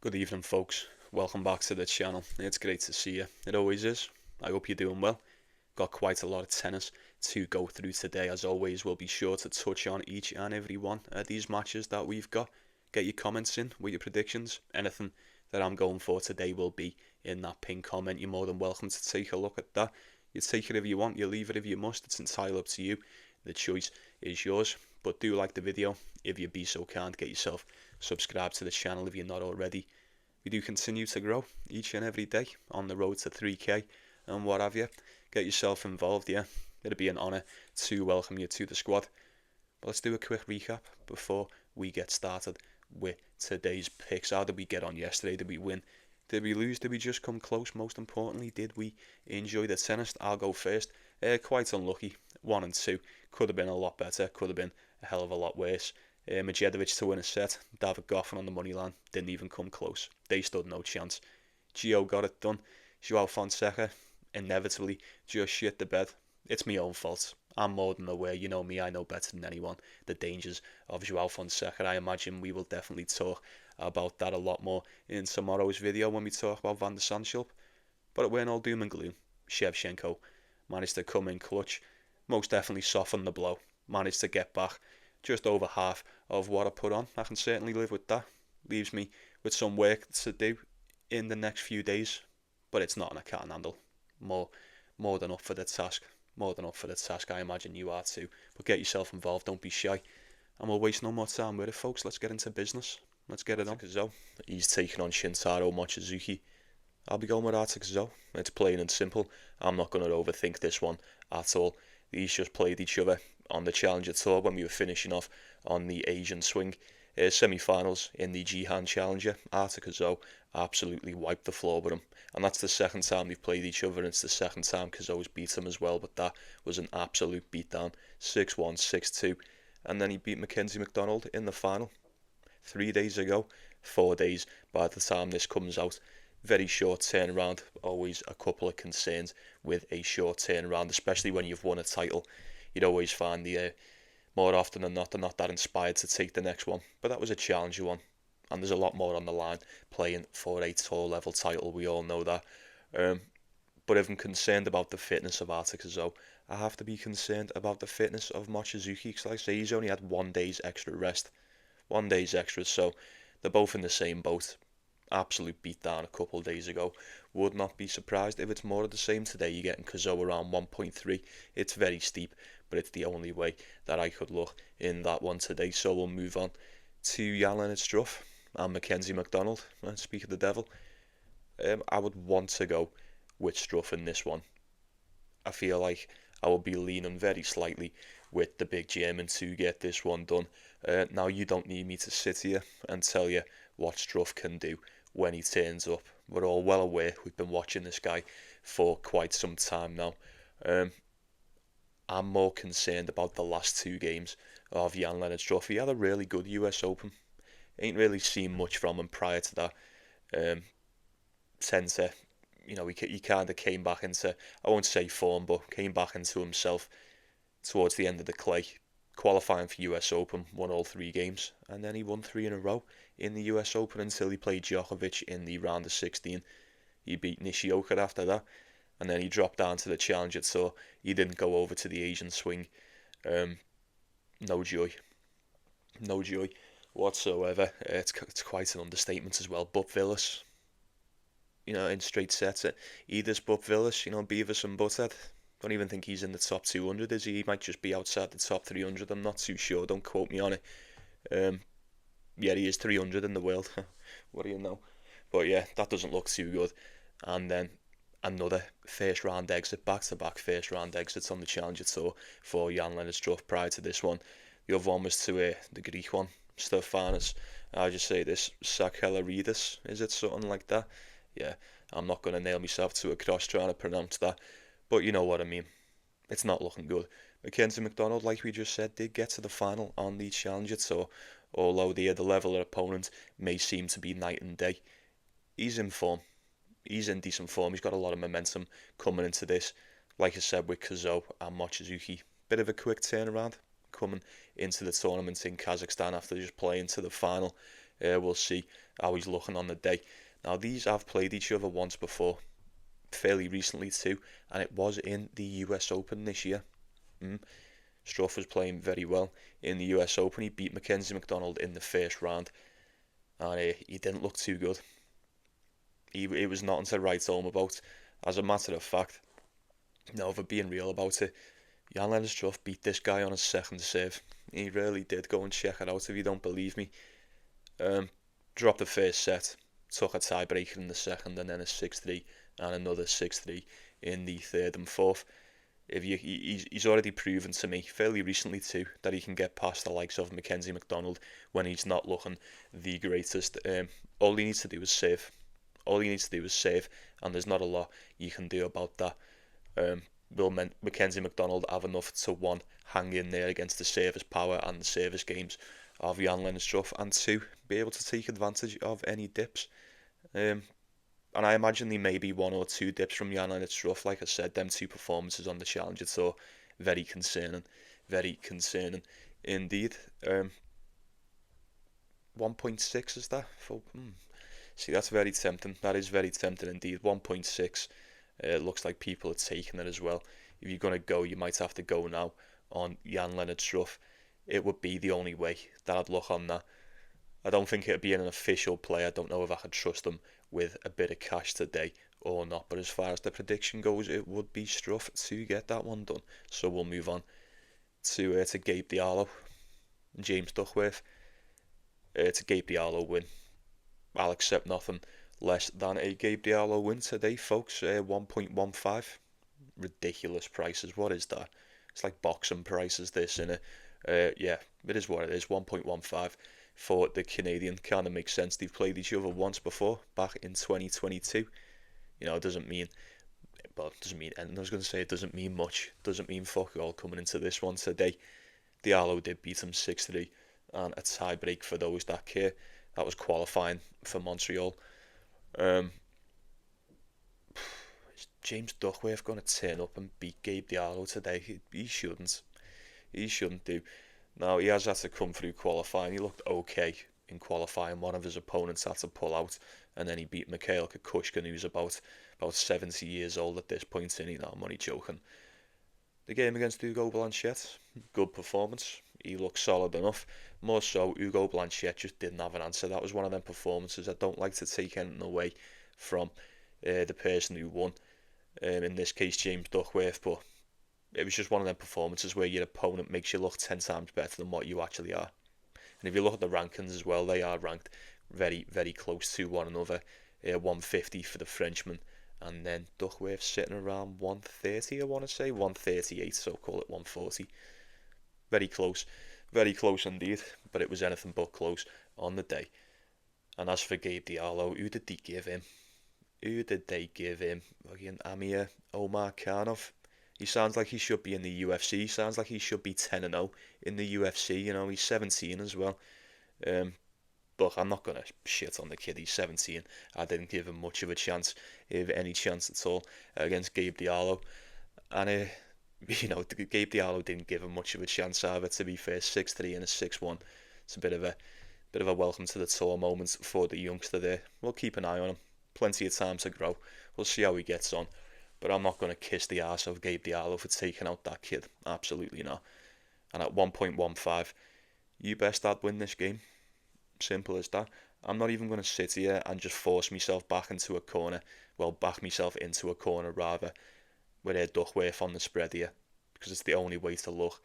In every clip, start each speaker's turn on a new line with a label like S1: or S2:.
S1: Good evening, folks. Welcome back to the channel. It's great to see you. It always is. I hope you're doing well. Got quite a lot of tennis to go through today. As always, we'll be sure to touch on each and every one of these matches that we've got. Get your comments in with your predictions. Anything that I'm going for today will be in that pinned comment. You're more than welcome to take a look at that. You take it if you want, you leave it if you must. It's entirely up to you. The choice is yours. But do like the video. If you be so kind, get yourself subscribed to the channel if you're not already. We do continue to grow each and every day on the road to 3k and what have you. Get yourself involved, yeah. It'd be an honour to welcome you to the squad. But let's do a quick recap before we get started with today's picks. How did we get on yesterday? Did we win? Did we lose? Did we just come close? Most importantly, did we enjoy the tennis? I'll go first. Quite unlucky. 1 and 2. Could have been a lot better. Could have been a hell of a lot worse. Majchrzak to win a set. David Goffin on the money line. Didn't even come close. They stood no chance. Gio got it done. Joao Fonseca inevitably just shit the bed. It's my own fault. I'm more than aware. You know me. I know better than anyone the dangers of Joao Fonseca. I imagine we will definitely talk about that a lot more in tomorrow's video when we talk about Van der Sandschulp. But it weren't all doom and gloom. Shevchenko managed to come in clutch. Most definitely softened the blow. Managed to get back just over half of what I put on. I can certainly live with that. Leaves me with some work to do in the next few days, but it's not, and I can't handle. More than up for the task. More than up for the task. I imagine you are too. But get yourself involved. Don't be shy. And we'll waste no more time with it, folks. Let's get into business. Let's get it on. Cazaux. He's taking on Shintaro Mochizuki. I'll be going with Cazaux. It's plain and simple. I'm not going to overthink this one at all. These just played each other on the Challenger Tour when we were finishing off on the Asian swing. Semi-finals in the Jihan Challenger. Cazaux absolutely wiped the floor with him. And that's the second time they've played each other, and it's the second time Cazaux beat him as well, but that was an absolute beatdown. 6-1, 6-2. And then he beat Mcdonald in the final 3 days ago. 4 days by the time this comes out. Very short turnaround. Always a couple of concerns with a short turnaround, especially when you've won a title. You'd always find more often than not, they're not that inspired to take the next one. But that was a challenger one, and there's a lot more on the line playing for a tour level title. We all know that. But if I'm concerned about the fitness of Cazaux, I have to be concerned about the fitness of Mochizuki, because like I say, he's only had 1 day's extra rest. 1 day's extra, so they're both in the same boat. Absolute beatdown a couple of days ago. Would not be surprised if it's more of the same today. You're getting Cazaux around 1.3. It's very steep, but it's the only way that I could look in that one today. So we'll move on to Jan Struff and Mcdonald. Speak of the devil, I would want to go with Struff in this one. I feel like I will be leaning very slightly with the big German to get this one done. Now, you don't need me to sit here and tell you what Struff can do when he turns up. We're all well aware. We've been watching this guy for quite some time now. I'm more concerned about the last 2 games of Jan Struff. He had a really good US Open. Ain't really seen much from him prior to that. Centre, he kind of came back into, I won't say form, but came back into himself towards the end of the clay. Qualifying for US Open, won all 3 games, and then he won 3 in a row in the US Open until he played Djokovic in the round of 16. He beat Nishioka after that, and then he dropped down to the Challenger Tour. He didn't go over to the Asian swing. No joy whatsoever. It's quite an understatement as well. But Villas, in straight sets, Edis, but Villas, Beavis and Butthead. Don't even think he's in the top 200, is he? He might just be outside the top 300. I'm not too sure. Don't quote me on it. Yeah, he is 300 in the world. What do you know? But yeah, that doesn't look too good. And then another first round exit, back-to-back first round exits on the Challenger Tour for Jan Struff prior to this one. The other one was to the Greek one, Stefanos. I just say this, Sakellaridis, is it something like that? Yeah, I'm not going to nail myself to a cross trying to pronounce that. But you know what I mean. It's not looking good. Mcdonald, like we just said, did get to the final on the Challenger Tour, although the level of opponent may seem to be night and day. He's in form. He's in decent form. He's got a lot of momentum coming into this. Like I said, with Cazaux and Mochizuki, bit of a quick turnaround coming into the tournament in Kazakhstan after just playing to the final We'll see how he's looking on the day. Now, these have played each other once before, fairly recently too, and it was in the US Open this year. Struff was playing very well in the US Open. He beat Mcdonald in the first round, and he didn't look too good. It was nothing to write home about. As a matter of fact, no, for being real about it, Jan-Lennart Struff beat this guy on his second serve. He really did. Go and check it out if you don't believe me. Dropped the first set, took a tiebreaker in the second, and then a 6-3 and another 6-3 in the third and fourth. He's already proven to me fairly recently too that he can get past the likes of Mcdonald when he's not looking the greatest. All he needs to do is save. And there's not a lot you can do about that. Will Mcdonald have enough to, one, hang in there against the service power and the service games of Jan-Lennart Struff, and two, be able to take advantage of any dips? And I imagine there may be one or two dips from Jan-Lennart Struff. Like I said, them two performances on the Challenger Tour, very concerning indeed. 1.6 is that? See, that's very tempting. That is very tempting indeed. 1.6. Looks like people are taking it as well. If you're going to go, you might have to go now on Jan-Lennart Struff. It would be the only way that I'd look on that. I don't think it'd be an official play. I don't know if I could trust them with a bit of cash today or not. But as far as the prediction goes, it would be Struff to get that one done. So we'll move on to Gabe Diallo and James Duckworth. To Gabe Diallo win. I'll accept nothing less than a Gabe Diallo win today, folks. 1.15. Ridiculous prices. What is that? It's like boxing prices, this, innit? Yeah, it is what it is. 1.15 for the Canadian. Kind of makes sense. They've played each other once before, back in 2022. You know, it doesn't mean... Well, it doesn't mean anything. I was going to say it doesn't mean much. Doesn't mean fuck all coming into this one today. Diallo did beat him 6-3 and a tie break for those that care. That was qualifying for Montreal. Is James Duckworth going to turn up and beat Gabe Diallo today? He shouldn't. He shouldn't do. Now, he has had to come through qualifying. He looked okay in qualifying. One of his opponents had to pull out, and then he beat Mikhail Kukushkin, who's about 70 years old at this point, and I'm only joking. The game against Ugo Blanchette, good performance. He looked solid enough. More so, Ugo Blanchette just didn't have an answer. That was one of them performances. I don't like to take anything away from the person who won. In this case, James Duckworth, but it was just one of them performances where your opponent makes you look 10 times better than what you actually are. And if you look at the rankings as well, they are ranked very, very close to one another. 150 for the Frenchman, and then Duckworth sitting around 130, I want to say, 138, so call it 140. Very close indeed, but it was anything but close on the day. And as for Gabe Diallo, who did they give him? Fucking Amir Omarkhanov. He sounds like he should be in the UFC. He sounds like he should be 10-0 in the UFC. You know, he's 17 as well. But I'm not going to shit on the kid. He's 17. I didn't give him much of a chance, if any chance at all, against Gabe Diallo. And, you know, Gabe Diallo didn't give him much of a chance either, to be fair. 6-3 and a 6-1. It's a bit of a welcome to the tour moment for the youngster there. We'll keep an eye on him. Plenty of time to grow. We'll see how he gets on. But I'm not going to kiss the arse of Gabe Diallo for taking out that kid. Absolutely not. And at 1.15, you best I'd win this game. Simple as that. I'm not even going to sit here and just force myself back into a corner. Well, back myself into a corner, rather, with a Duckworth on the spread here. Because it's the only way to look.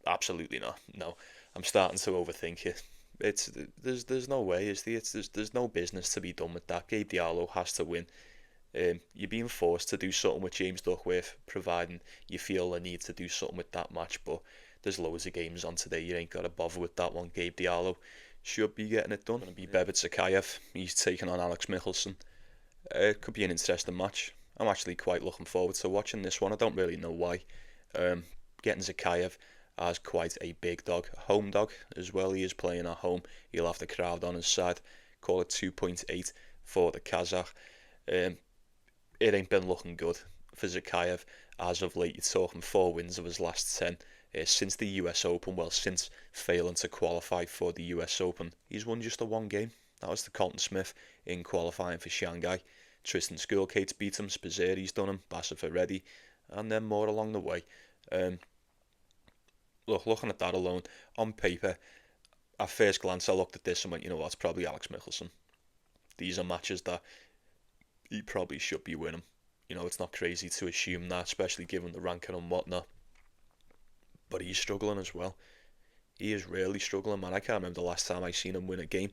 S1: Absolutely not. No. I'm starting to overthink it. There's no way, there's no business to be done with that. Gabe Diallo has to win. You're being forced to do something with James Duckworth, providing you feel the need to do something with that match, but there's loads of games on today, you ain't got to bother with that one. Gabe Diallo should be getting it done. It's going to be Zhukayev. He's taking on Alex Michelsen. It could be an interesting match. I'm actually quite looking forward to watching this one. I don't really know why. Getting Zhukayev as quite a big dog, a home dog as well. He is playing at home. He'll have the crowd on his side. Call it 2.8 for the Kazakh. It ain't been looking good for Zhukayev as of late. You're talking 4 wins of his last 10. since the US Open, well, since failing to qualify for the US Open, he's won just the one game. That was the Colton Smith in qualifying for Shanghai. Tristan Schoolcate's beat him, Spazzeri's done him, Basilashvili, and then more along the way. Looking at that alone, on paper, at first glance I looked at this and went, you know what, it's probably Alex Michelsen. These are matches that he probably should be winning. You know, it's not crazy to assume that, especially given the ranking and whatnot. But he's struggling as well. He is really struggling, man. I can't remember the last time I seen him win a game.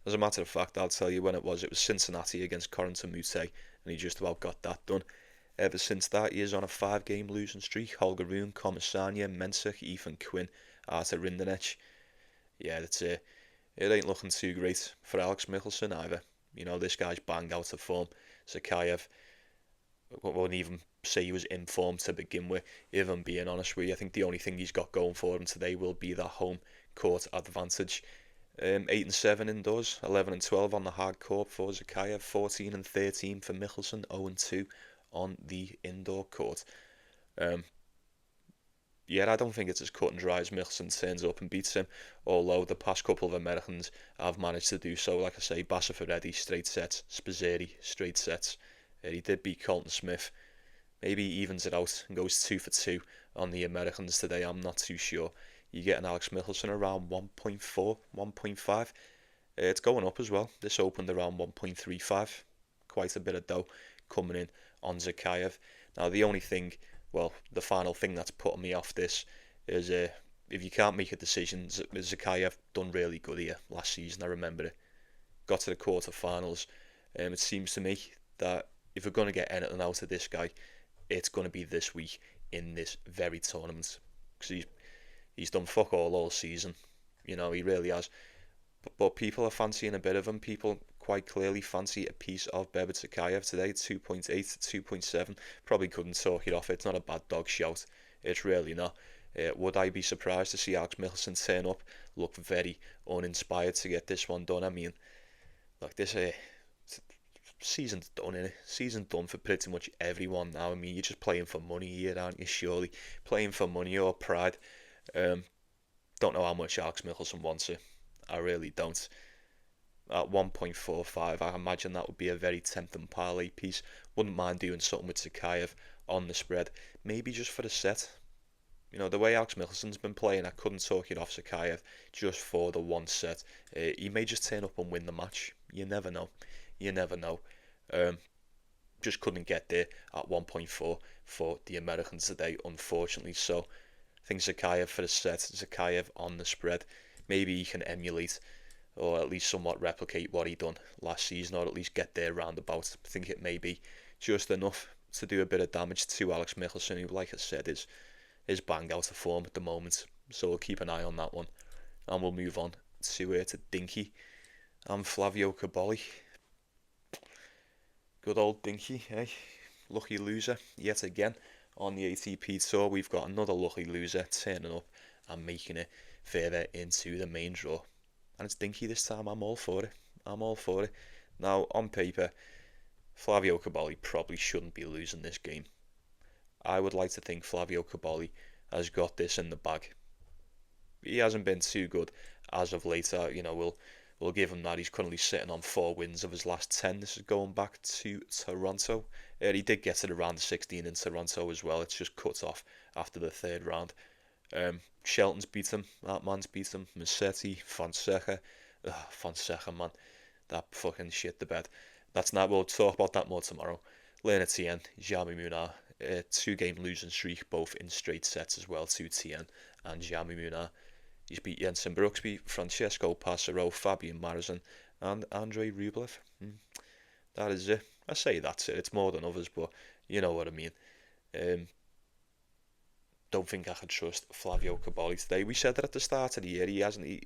S1: As a matter of fact, I'll tell you when it was. It was Cincinnati against Corrington Moutet, and he just about got that done. Ever since that, he is on a 5-game losing streak. Holger Rune, Komisanya, Mensah, Ethan Quinn, Artur Rinderknech. Yeah, that's it. It ain't looking too great for Alex Michelsen either. You know, this guy's bang out of form. Zhukayev, I won't even say he was in form to begin with, if I'm being honest with you. I think the only thing he's got going for him today will be that home court advantage. 8-7 indoors, 11-12 on the hard court for Zhukayev, 14-13 for Michelsen, 0-2 on the indoor court. Yeah, I don't think it's as cut and dry as Michelsen turns up and beats him, although the past couple of Americans have managed to do so. Like I say, Basilashvili, straight sets, Spazzeri, straight sets. He did beat Colton Smith. Maybe he evens it out and goes 2 for 2 on the Americans today. I'm not too sure. You get an Alex Michelsen around 1.4, 1.5. It's going up as well. This opened around 1.35. Quite a bit of dough coming in on Zhukayev. Now, the only thing, well, the final thing that's putting me off this is if you can't make a decision, Zhukayev done really good here last season. I remember it. Got to the quarterfinals. It seems to me that if we're going to get anything out of this guy, it's going to be this week in this very tournament. Because he's done fuck all season. You know, he really has. But people are fancying a bit of him. People quite clearly fancy a piece of Bebet Zhukayev today, 2.8 to 2.7. Probably couldn't talk it off. It's not a bad dog shout. It's really not. Would I be surprised to see Alex Michelsen turn up, look very uninspired to get this one done? I mean, look, this season's done, innit? Season's done for pretty much everyone now. I mean, you're just playing for money here, aren't you, surely? Playing for money or pride. Don't know how much Alex Michelsen wants it. I really don't. At 1.45, I imagine that would be a very tempting parlay piece. Wouldn't mind doing something with Zhukayev on the spread. Maybe just for the set. You know, the way Alex Michelsen's been playing, I couldn't talk it off Zhukayev just for the one set. He may just turn up and win the match. You never know. You never know. Just couldn't get there at 1.4 for the Americans today, unfortunately. So I think Zhukayev for the set, Zhukayev on the spread. Maybe he can emulate or at least somewhat replicate what he done last season, or at least get there roundabout. I think it may be just enough to do a bit of damage to Alex Michelsen, who, like I said, is bang out of form at the moment. So we'll keep an eye on that one. And we'll move on to Dinky and Flavio Cobolli. Good old Dinky, eh? Lucky loser yet again on the ATP Tour. We've got another lucky loser turning up and making it further into the main draw. And it's Dinky this time. I'm all for it. I'm all for it. Now, on paper, Flavio Cobolli probably shouldn't be losing this game. I would like to think Flavio Cobolli has got this in the bag. He hasn't been too good as of late. We'll give him that. He's currently sitting on 4 wins of his last 10. This is going back to Toronto. He did get to the round of 16 in Toronto as well. It's just cut off after the 3rd round. Shelton's beat him. That man's beat him. Musetti, Fonseca. Fonseca, man. That fucking shit the bed. That's not. We'll talk about that more tomorrow. Lerner Tien, Jami Munar. 2-game losing streak, both in straight sets as well, to Tien and Jami Munar. He's beat Jensen Brooksby, Francesco Passero, Fabian Marozsan, and Andrei Rublev. That is it. I say that's it. It's more than others, but you know what I mean. Don't think I can trust Flavio Cobolli today. We said that at the start of the year. He hasn't.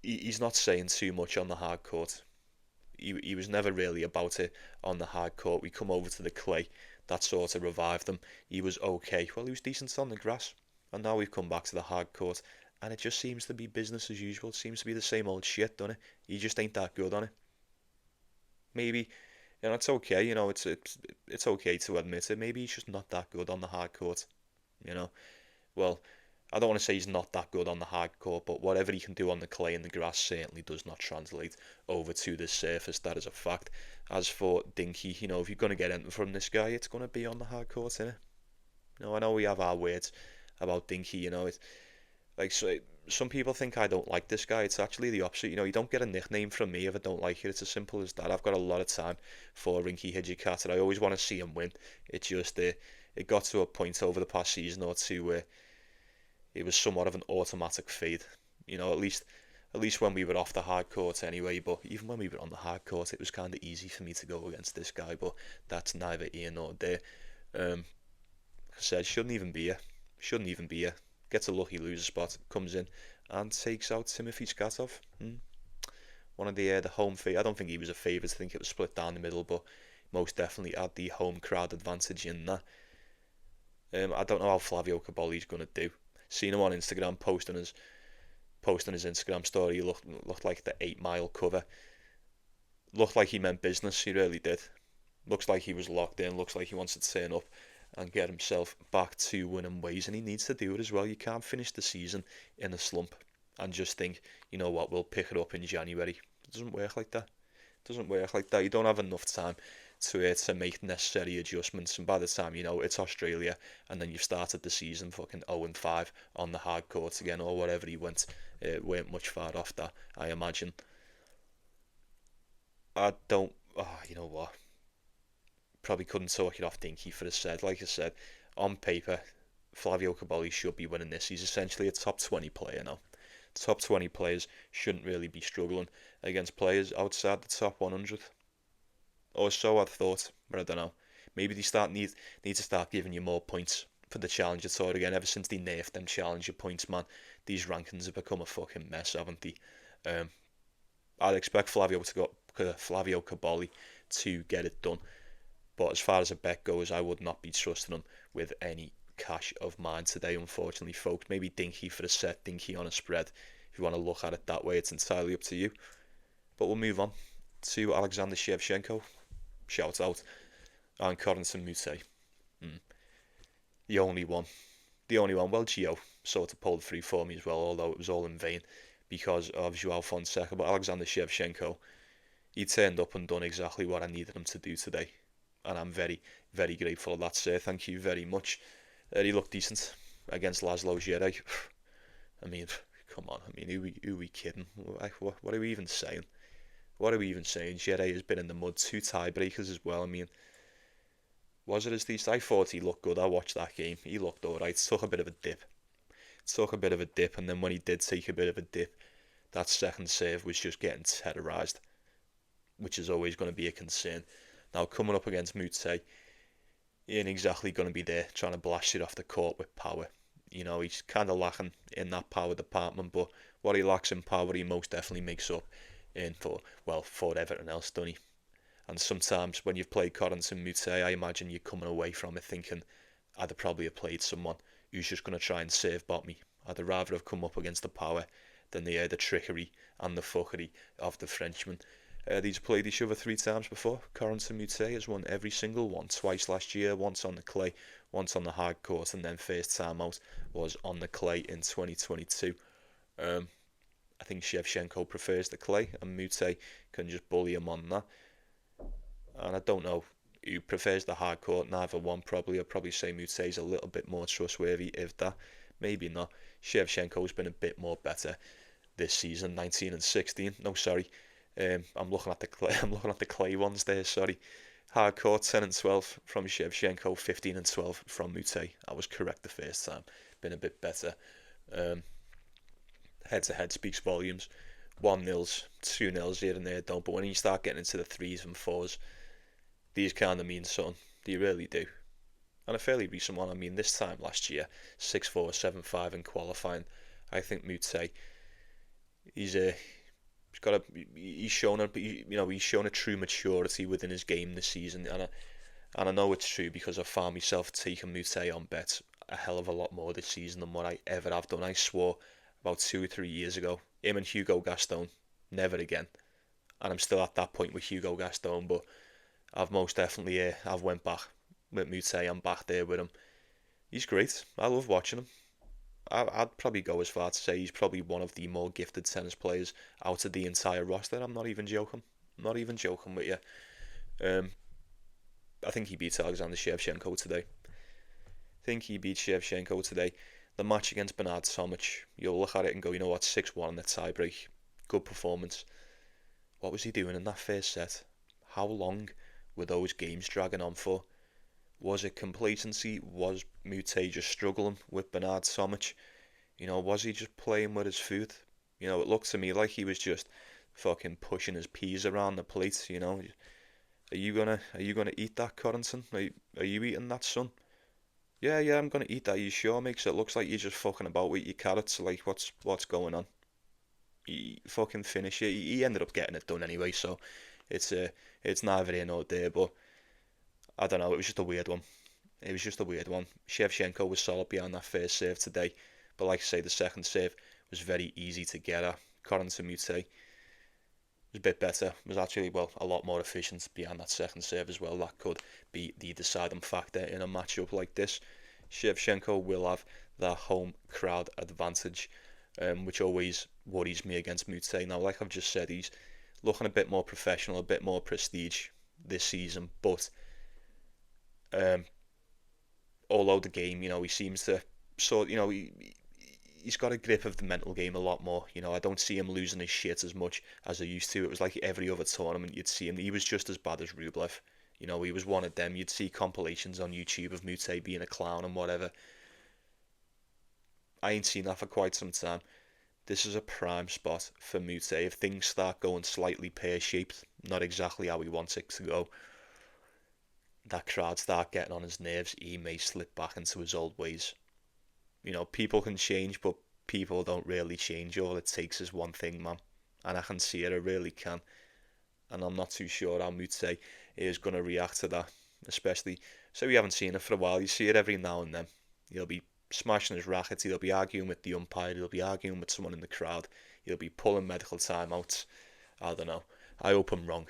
S1: He's not saying too much on the hard court. He was never really about it on the hard court. We come over to the clay. That sort of revived him. He was okay. Well, he was decent on the grass. And now we've come back to the hard court. And it just seems to be business as usual. It seems to be the same old shit, doesn't it? He just ain't that good on it. Maybe, it's okay. It's okay to admit it. Maybe he's just not that good on the hard court. well, I don't want to say he's not that good on the hard court, but whatever he can do on the clay and the grass certainly does not translate over to the surface. That is a fact. As for Dinky, you know, if you're going to get anything from this guy, it's going to be on the hard court, innit? You know, I know we have our words about Dinky, you know, it's like, so some people think I don't like this guy. It's actually the opposite. You know, you don't get a nickname from me if I don't like it. It's as simple as that. I've got a lot of time for Rinky Hijikata. I always want to see him win. It just it got to a point over the past season or two where it was somewhat of an automatic fade. You know, at least when we were off the hard court anyway. But even when we were on the hard court, it was kind of easy for me to go against this guy. But that's neither here nor there. Like I said, shouldn't even be here. Shouldn't even be here. Gets a lucky loser spot, comes in and takes out Timothy Skatov. One of the home favourites. I don't think he was a favourite. I think it was split down the middle, but most definitely had the home crowd advantage in that. I don't know how Flavio Cobolli's going to do. Seen him on Instagram posting his Instagram story. He looked like the 8 Mile cover. Looked like he meant business. He really did. Looks like he was locked in. Looks like he wants to turn up and get himself back to winning ways, and he needs to do it as well. You can't finish the season in a slump and just think, you know what, we'll pick it up in January. It doesn't work like that. It doesn't work like that. You don't have enough time to make necessary adjustments, and by the time you know it's Australia, and then you've started the season fucking 0-5 on the hard courts again, or wherever he went, weren't much far off that, I imagine. You know what? Probably couldn't talk it off Dinky for a set. Like I said, on paper, Flavio Cobolli should be winning this. He's essentially a top 20 player now. Top 20 players shouldn't really be struggling against players outside the top 100. Or so I'd thought, but I don't know. Maybe they need to start giving you more points for the Challenger Tour again. Ever since they nerfed them Challenger points, man, these rankings have become a fucking mess, haven't they? I'd expect Flavio Cobolli to get it done. But as far as a bet goes, I would not be trusting him with any cash of mine today, unfortunately, folks. Maybe Dinky for a set, Dinky on a spread. If you want to look at it that way, it's entirely up to you. But we'll move on to Alexander Shevchenko. Shout out. And Corentin Moutet. The only one. Well, Gio sort of pulled through for me as well, although it was all in vain because of Joao Fonseca. But Alexander Shevchenko, he turned up and done exactly what I needed him to do today. And I'm very, very grateful of that, sir. Thank you very much. He looked decent against Laszlo Djere. I mean, come on. I mean, who are we kidding? What are we even saying? What are we even saying? Djere has been in the mud. 2 tiebreakers as well. I mean, was it as decent? I thought he looked good. I watched that game. He looked alright. Took a bit of a dip. And then when he did take a bit of a dip, that second serve was just getting terrorised, which is always going to be a concern. Now, coming up against Moutet, he ain't exactly going to be there trying to blast it off the court with power. You know, he's kind of lacking in that power department, but what he lacks in power, he most definitely makes up for everything else, doesn't he? And sometimes when you've played Corentin Moutet, I imagine you're coming away from it thinking, I'd have probably played someone who's just going to try and serve bot me. I'd rather have come up against the power than the trickery and the fuckery of the Frenchman. These played each other 3 times before. Corentin Moutet has won every single one. Twice last year, once on the clay, once on the hard court, and then first time out was on the clay in 2022. I think Shevchenko prefers the clay, and Moutet can just bully him on that. And I don't know who prefers the hard court. Neither one probably. I'd probably say Moutet's a little bit more trustworthy, if that. Maybe not. Shevchenko's been a bit more better this season. 19 and 16. No, sorry. I'm looking at the clay. I'm looking at the clay ones there. Sorry, hardcore 10 and 12 from Shevchenko, 15 and 12 from Moutet. I was correct the first time. Been a bit better. Head to head speaks volumes. 1-0s, 2-0s here and there don't. But when you start getting into the 3s and 4s, these kind of mean something. They really do. And a fairly recent one. I mean, this time last year, 6-4, 7-5 in qualifying. I think Moutet, he's shown a true maturity within his game this season, and I know it's true because I found myself taking Moutet on bets a hell of a lot more this season than what I ever have done. I swore about 2 or 3 years ago, him and Hugo Gaston, never again. And I'm still at that point with Hugo Gaston, but I've most definitely I've went back with Moutet. I'm back there with him. He's great. I love watching him. I'd probably go as far to say he's probably one of the more gifted tennis players out of the entire roster. I'm not even joking. Not even joking with you. I think he beats Alexander Shevchenko today. The match against Bernard Tomic, you'll look at it and go, you know what, 6-1 in the tiebreak. Good performance. What was he doing in that first set? How long were those games dragging on for? Was it complacency? Was Moutet just struggling with Bernard Tomic? Was he just playing with his food? It looked to me like he was just fucking pushing his peas around the plate. Are you gonna eat that, Corrington? Are you eating that, son? Yeah, I'm gonna eat that. You sure? Makes it looks like you're just fucking about with your carrots. Like, what's going on? He fucking finish it. He ended up getting it done anyway, so it's neither here nor there. But I don't know. It was just a weird one. Shevchenko was solid behind that first serve today, but like I say, the second serve was very easy to get at. Corrington Moutet was a bit better. Was actually a lot more efficient behind that second serve as well. That could be the deciding factor in a matchup like this. Shevchenko will have the home crowd advantage, which always worries me against Moutet. Now, like I've just said, he's looking a bit more professional, a bit more prestige this season, but although the game, he seems to he's got a grip of the mental game a lot more. I don't see him losing his shit as much as I used to. It was like every other tournament you'd see him. He was just as bad as Rublev. He was one of them. You'd see compilations on YouTube of Moutet being a clown and whatever. I ain't seen that for quite some time. This is a prime spot for Moutet. If things start going slightly pear-shaped, not exactly how he wants it to go, that crowd start getting on his nerves, he may slip back into his old ways. People can change, but people don't really change. All it takes is one thing, man. And I can see it, I really can. And I'm not too sure how Moutet is going to react to that. Especially, so we haven't seen it for a while. You see it every now and then. He'll be smashing his rackets, he'll be arguing with the umpire, he'll be arguing with someone in the crowd, he'll be pulling medical timeouts. I don't know. I hope I'm wrong,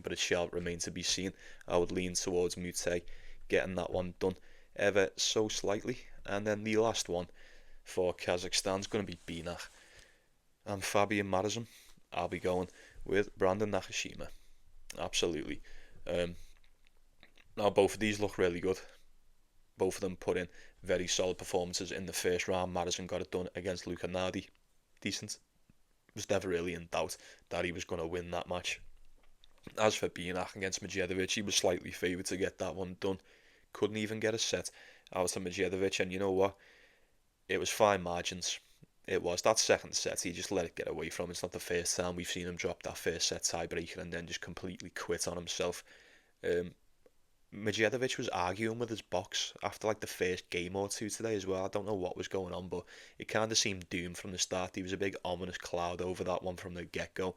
S1: but it shall remain to be seen. I would lean towards Moutet getting that one done ever so slightly. And then the last one for Kazakhstan is going to be Binach and Fabian Marozsan. I'll be going with Brandon Nakashima. Absolutely. Now, both of these look really good. Both of them put in very solid performances in the first round. Marozsan got it done against Luca Nardi. Decent. Was never really in doubt that he was going to win that match. As for Binach against Medjedovic, he was slightly favoured to get that one done. Couldn't even get a set out of Medjedovic, and you know what? It was fine margins. It was. That second set, he just let it get away from him. It's not the first time we've seen him drop that first set tiebreaker and then just completely quit on himself. Medjedovic was arguing with his box after like the first game or two today as well. I don't know what was going on, but it kind of seemed doomed from the start. He was a big ominous cloud over that one from the get-go.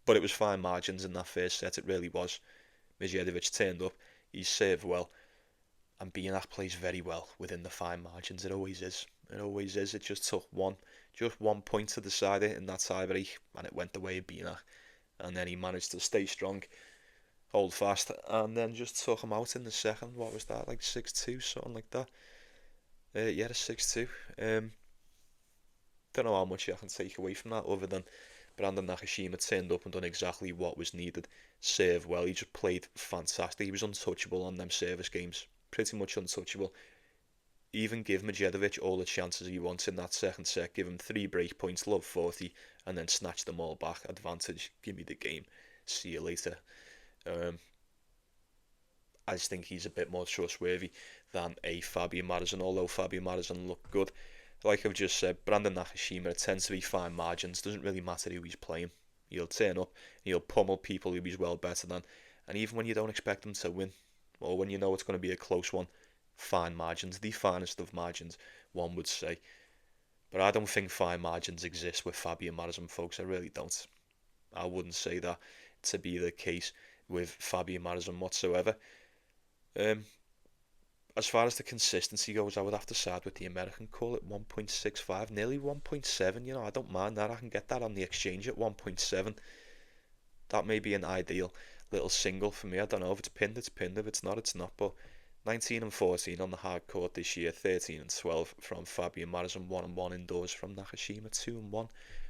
S1: But it was fine margins in that first set, it really was. Medjedovic turned up, he served well, and Binach plays very well within the fine margins. It always is. It just took one point to decide it in that tiebreak, and it went the way of Binach. And then he managed to stay strong, hold fast, and then just took him out in the second. What was that, like 6-2, something like that? Yeah, 6-2. Don't know how much I can take away from that other than Brandon Nakashima turned up and done exactly what was needed. Served well, he just played fantastic. He was untouchable on them service games. Pretty much untouchable. Even give Medjedovic all the chances he wants in that second set. Give him 3 break points, love 40, and then snatch them all back. Advantage, give me the game. See you later. I just think he's a bit more trustworthy than a Fabian Marozsan, although Fabian Marozsan looked good. Like I've just said, Brandon Nakashima, it tends to be fine margins. Doesn't really matter who he's playing. He'll turn up, he'll pummel people who he's well better than. And even when you don't expect him to win, or when you know it's going to be a close one, fine margins, the finest of margins, one would say. But I don't think fine margins exist with Fabian Marozsan, folks. I really don't. I wouldn't say that to be the case with Fabian Marozsan whatsoever. As far as the consistency goes, I would have to side with the American. Call it 1.65, nearly 1.7. I don't mind that. I can get that on the exchange at 1.7. That may be an ideal little single for me. I don't know if it's pinned, it's pinned. If it's not, it's not. But 19 and 14 on the hard court this year, 13 and 12 from Fabian Marozsan, 1 and 1 indoors from Nakashima, 2 and 1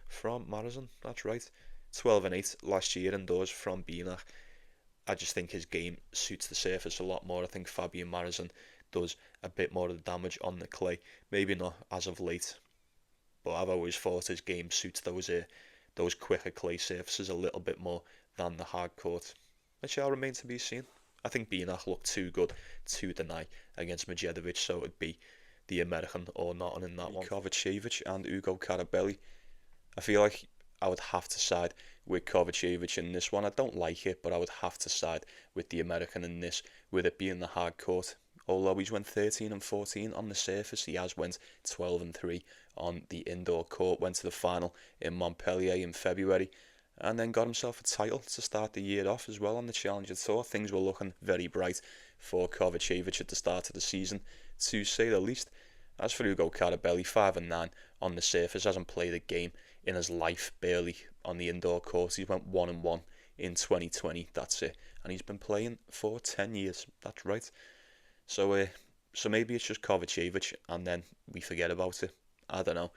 S1: from Marozsan, that's right. 12 and 8 last year indoors from Binak. I just think his game suits the surface a lot more. I think Fabian Marozsan does a bit more of the damage on the clay. Maybe not as of late, but I've always thought his game suits those quicker clay surfaces a little bit more than the hard court. It shall remain to be seen. I think Binak looked too good to deny against Medjedovic, so it'd be the American or not in that one. Kovacevic and Ugo Carabelli. I feel like I would have to side with Kovacevic in this one. I don't like it, but I would have to side with the American in this, with it being the hard court. Although he's went 13 and 14 on the surface, he has went 12 and 3 on the indoor court. Went to the final in Montpellier in February, and then got himself a title to start the year off as well on the Challenger Tour. Things were looking very bright for Kovacevic at the start of the season, to say the least. As for Ugo Carabelli, 5 and 9 on the surface, hasn't played a game in his life, barely, on the indoor court. He went 1 and 1 in 2020, that's it. And he's been playing for 10 years, that's right. So maybe it's just Kovacevic and then we forget about it. I don't know.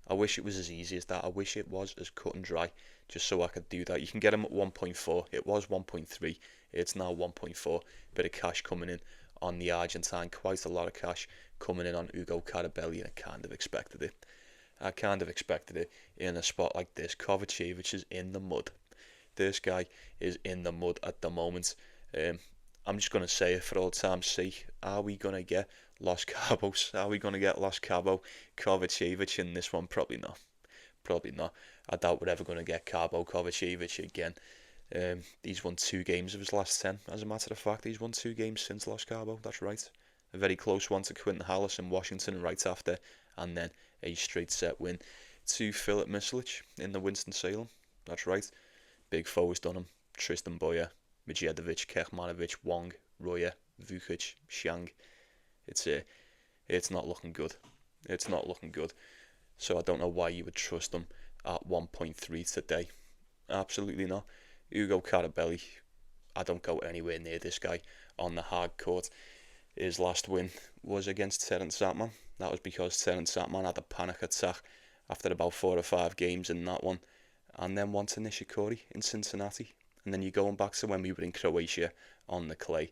S1: I wish it was as easy as that. I wish it was as cut and dry, just so I could do that. You can get him at 1.4. It was 1.3. It's now 1.4. Bit of cash coming in on the Argentine. Quite a lot of cash coming in on Ugo Carabelli, and I kind of expected it. I kind of expected it in a spot like this. Kovacevic is in the mud. This guy is in the mud at the moment. I'm just going to say it for old time's sake. Are we going to get Los Cabos? Are we going to get Los Cabo Kovacevic in this one? Probably not. Probably not. I doubt we're ever going to get Cabo Kovacevic again. He's won 2 games of his last 10. As a matter of fact, he's won 2 games since Los Cabo. That's right. A very close one to Quinton Halys in Washington right after, and then a straight set win to Filip Mislic in the Winston-Salem. That's right. Big foes done him. Tristan Boyer, Medjedovic, Kekmanovic, Wong, Roya, Vukic, Shang. It's not looking good. It's not looking good. So I don't know why you would trust them at 1.3 today. Absolutely not. Ugo Carabelli, I don't go anywhere near this guy on the hard court. His last win was against Terence Satman. That was because Terence Satman had a panic attack after about 4 or 5 games in that one, and then won to Nishikori in Cincinnati. And then you're going back to when we were in Croatia on the clay.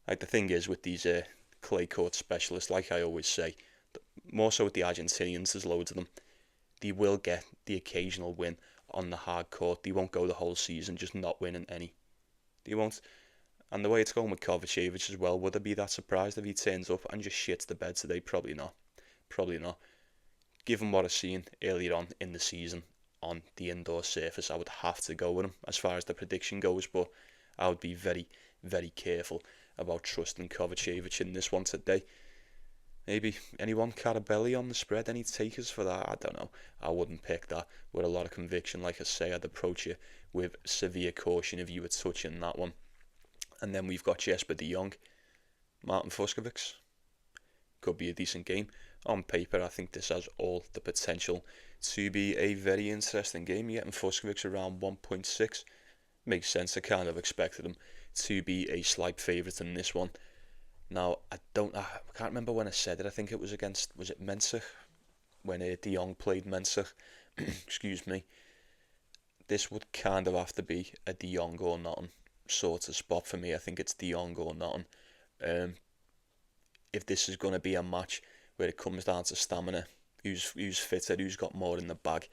S1: Like, the thing is with these clay court specialists, like I always say, more so with the Argentinians, there's loads of them, they will get the occasional win on the hard court. They won't go the whole season just not winning any. They won't. And the way it's going with Kovacevic as well, would I be that surprised if he turns up and just shits the bed today? Probably not. Probably not. Given what I've seen earlier on in the season on the indoor surface, I would have to go with him as far as the prediction goes, but I would be very, very careful about trusting Kovacevic in this one today. Maybe anyone, Carabelli on the spread, any takers for that? I don't know. I wouldn't pick that with a lot of conviction. Like I say, I'd approach it with severe caution if you were touching that one. And then we've got Jesper de Jong, Martin Fuscovics. Could be a decent game. On paper, I think this has all the potential to be a very interesting game. You're getting Fuscovics around 1.6. Makes sense. I kind of expected him to be a slight favourite in this one. Now, I can't remember when I said it. I think it was against, was it Mensah? When de Jong played Mensah. Excuse me. This would kind of have to be a de Jong or nothing sort of spot for me. I think it's de Jong or nothing. If this is going to be a match where it comes down to stamina, who's fitter, who's got more in the bag,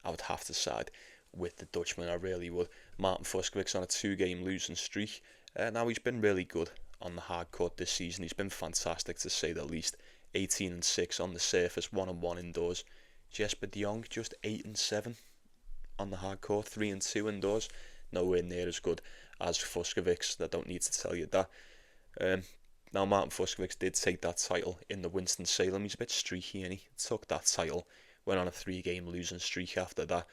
S1: I would have to side with the Dutchman. I really would. Martin Fuscovics on a 2-game losing streak. Now, he's been really good on the hard court this season. He's been fantastic, to say the least. 18 and 6 on the surface, 1 and 1 indoors. Jesper de Jong just 8 and 7 on the hard court, 3 and 2 indoors. Nowhere near as good as Fuscovics. I don't need to tell you that. Now, Martin Fuscovics did take that title in the Winston-Salem. He's a bit streaky, and he took that title. Went on a 3-game losing streak after that.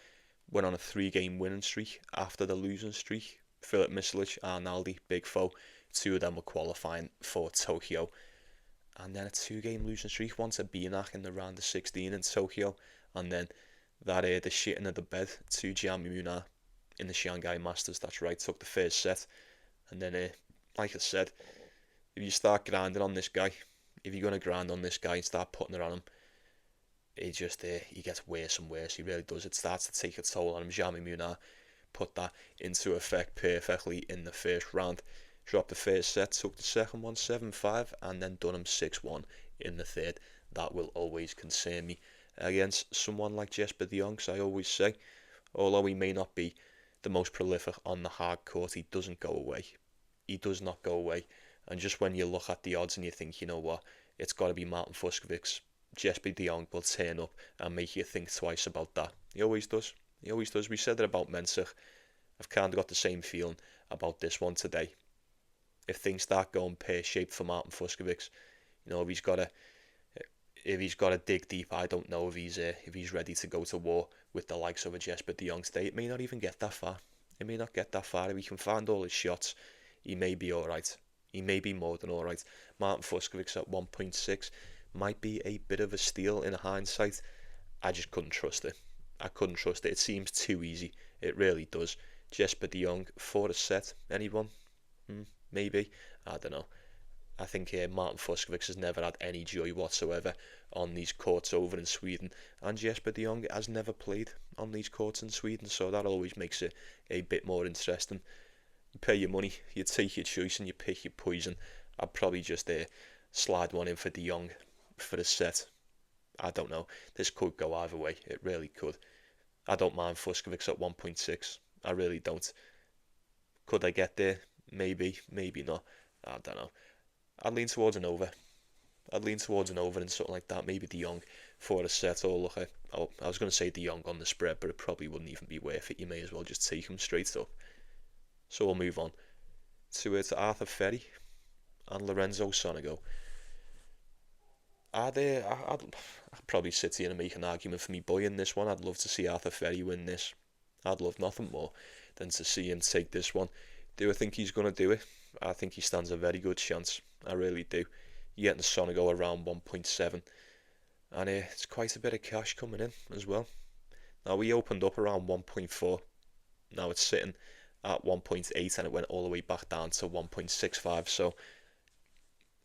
S1: Went on a 3-game winning streak after the losing streak. Filip Mislic, Arnaldi, big foe. 2 of them were qualifying for Tokyo. And then a 2-game losing streak, one to Binak in the round of 16 in Tokyo. And then that the shitting of the bed to Jian Muna in the Shanghai Masters. That's right, took the first set. And then, like I said, If you start grinding on this guy, if you're going to grind on this guy and start putting it on him, he gets worse and worse. He really does. It starts to take a toll on him. Jamie Munar put that into effect perfectly in the first round. Dropped the first set, took the second one 7-5, and then done him 6-1 in the third. That will always concern me against someone like Jesper de Jong, I always say. Although he may not be the most prolific on the hard court, he doesn't go away. He does not go away. And just when you look at the odds and you think, you know what, it's got to be Martin Fuscovics, Jesper de Jong will turn up and make you think twice about that. He always does. He always does. We said it about Mensah. I've kind of got the same feeling about this one today. If things start going pear-shaped for Martin Fuscovics, you know, if he's got to dig deep, I don't know if he's ready to go to war with the likes of a Jesper de Jong today. It may not even get that far. It may not get that far. If he can find all his shots, he may be alright. He may be more than alright. Martin Fuscovics at 1.6 might be a bit of a steal in hindsight. I just couldn't trust it. I couldn't trust it. It seems too easy. It really does. Jesper de Jong for a set. Anyone? Maybe. I don't know. I think Martin Fuscovics has never had any joy whatsoever on these courts over in Sweden, and Jesper de Jong has never played on these courts in Sweden, so that always makes it a bit more interesting. You pay your money, you take your choice, and you pick your poison. I'd probably just slide one in for de Jong for the set. I don't know. This could go either way. It really could. I don't mind Fuscovics at 1.6. I really don't. Could I get there? Maybe, maybe not. I don't know. I'd lean towards an over. I'd lean towards an over and something like that. Maybe de Jong for a set. Or look, I was going to say de Jong on the spread, but it probably wouldn't even be worth it. You may as well just take him straight up. So we'll move on to Arthur Fery and Lorenzo Sonego. I'd probably sit here and make an argument for me boy in this one. I'd love to see Arthur Fery win this. I'd love nothing more than to see him take this one. Do I think he's going to do it? I think he stands a very good chance. I really do. You're getting Sonego around 1.7. And it's quite a bit of cash coming in as well. Now, we opened up around 1.4. Now it's sitting at 1.8 and it went all the way back down to 1.65. So,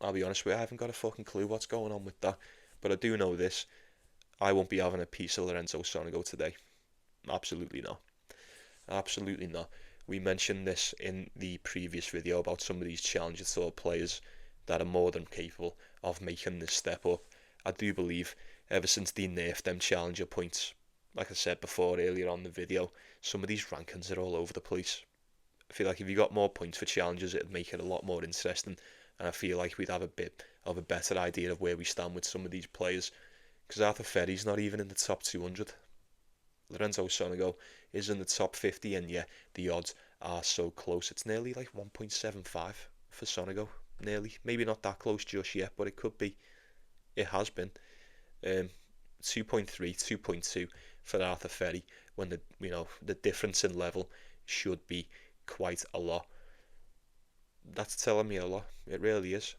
S1: I'll be honest with you, I haven't got a fucking clue what's going on with that. But I do know this. I won't be having a piece of Lorenzo Sonego today. Absolutely not. Absolutely not. We mentioned this in the previous video about some of these Challenger Tour players that are more than capable of making this step up. I do believe ever since they nerfed them Challenger points, like I said before earlier on the video, some of these rankings are all over the place. I feel like if you got more points for Challengers, it'd make it a lot more interesting, and I feel like we'd have a bit of a better idea of where we stand with some of these players, because Arthur Fery's not even in the top 200. Lorenzo Sonego is in the top 50, and yeah, the odds are so close. It's nearly like 1.75 for Sonego. Nearly. Maybe not that close just yet, but it could be. It has been. 2.3, 2.2 for Arthur Fery, when the difference in level should be quite a lot. That's telling me a lot. It really is.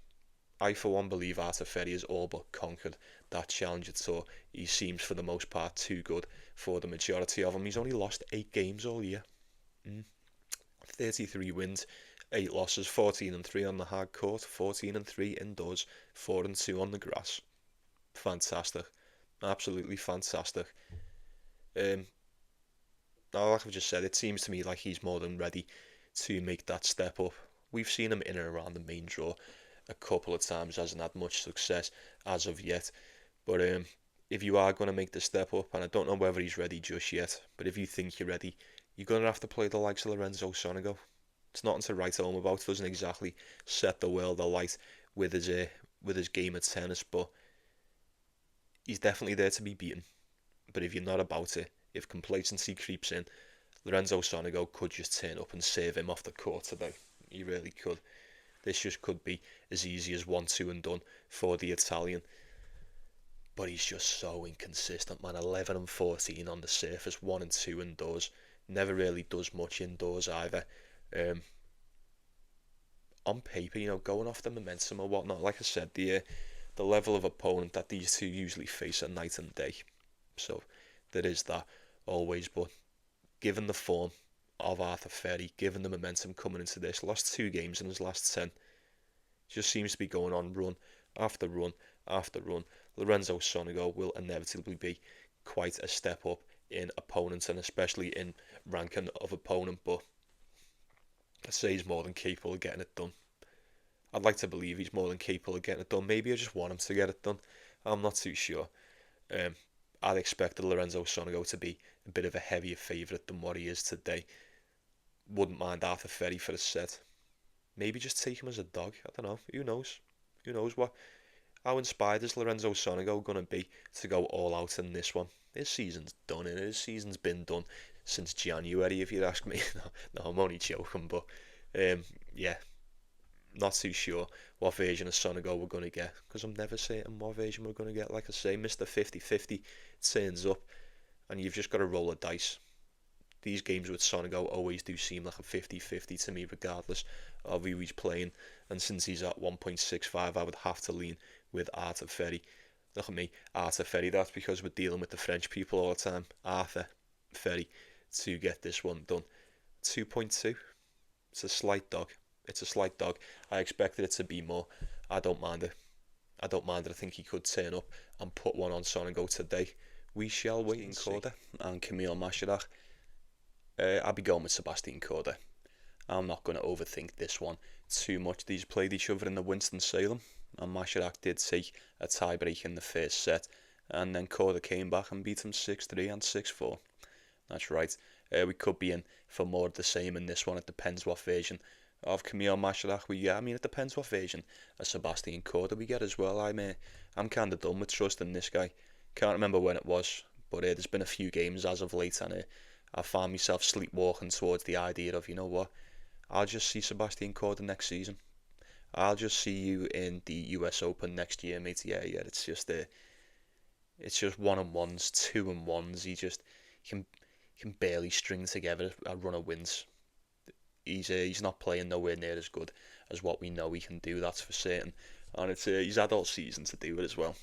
S1: I, for one, believe Arthur Fery has all but conquered that Challenger Tour. He seems, for the most part, too good for the majority of them. He's only lost 8 games all year. 33 wins, 8 losses, 14-3 on the hard court, 14-3 indoors, 4-2 on the grass. Fantastic. Absolutely fantastic. Now, like I've just said, it seems to me like he's more than ready to make that step up. We've seen him in and around the main draw a couple of times, hasn't had much success as of yet. But if you are going to make the step up, and I don't know whether he's ready just yet, but if you think you're ready, you're going to have to play the likes of Lorenzo Sonego. It's nothing to write home about. It doesn't exactly set the world alight with his game of tennis, but he's definitely there to be beaten. But if you're not about it, if complacency creeps in, Lorenzo Sonego could just turn up and save him off the court today. He really could. This just could be as easy as 1-2 and done for the Italian. But he's just so inconsistent, man. 11-14 on the surface, 1-2 indoors. Never really does much indoors either. On paper, going off the momentum or whatnot, like I said, the level of opponent that these two usually face are night and day. So there is that always. But given the form of Arthur Fery, given the momentum coming into this, lost 2 games in his last 10. Just seems to be going on run after run after run. Lorenzo Sonego will inevitably be quite a step up in opponents and especially in ranking of opponent, but I'd say he's more than capable of getting it done. I'd like to believe he's more than capable of getting it done. Maybe I just want him to get it done. I'm not too sure. I'd expect Lorenzo Sonego to be a bit of a heavier favourite than what he is today. Wouldn't mind Arthur Fery for a set. Maybe just take him as a dog. I don't know. Who knows? Who knows what? How inspired is Lorenzo Sonego going to be to go all out in this one? His season's done, and his season's been done since January, if you ask me. No, I'm only joking, but yeah, not too sure what version of Sonego we're going to get, because I'm never certain what version we're going to get. Like I say, Mr. 50-50 turns up, and you've just got to roll a dice. These games with Sonego always do seem like a 50-50 to me, regardless of who he's playing. And since he's at 1.65, I would have to lean with Arthur Fery. Look at me, Arthur Fery. That's because we're dealing with the French people all the time. Arthur Fery to get this one done. 2.2. It's a slight dog. It's a slight dog. I expected it to be more. I don't mind it. I think he could turn up and put one on Sonego today. We shall wait and see. Korda and Kamil Majchrzak. I'll be going with Sebastian Korda. I'm not going to overthink this one too much. These played each other in the Winston-Salem, and Majchrzak did take a tiebreak in the first set, and then Korda came back and beat him 6-3 and 6-4. That's right. We could be in for more of the same in this one. It depends what version of Kamil Majchrzak we get. I mean, it depends what version of Sebastian Korda we get as well. I'm kind of done with trusting this guy. Can't remember when it was, but there's been a few games as of late, and I found myself sleepwalking towards the idea of, you know what, I'll just see Sebastian Korda next season. I'll just see you in the US Open next year, mate. Yeah. It's just 1-on-1s, 2-on-1s. He can barely string together a run of wins. He's not playing nowhere near as good as what we know he can do. That's for certain. And he's had all season to do it as well.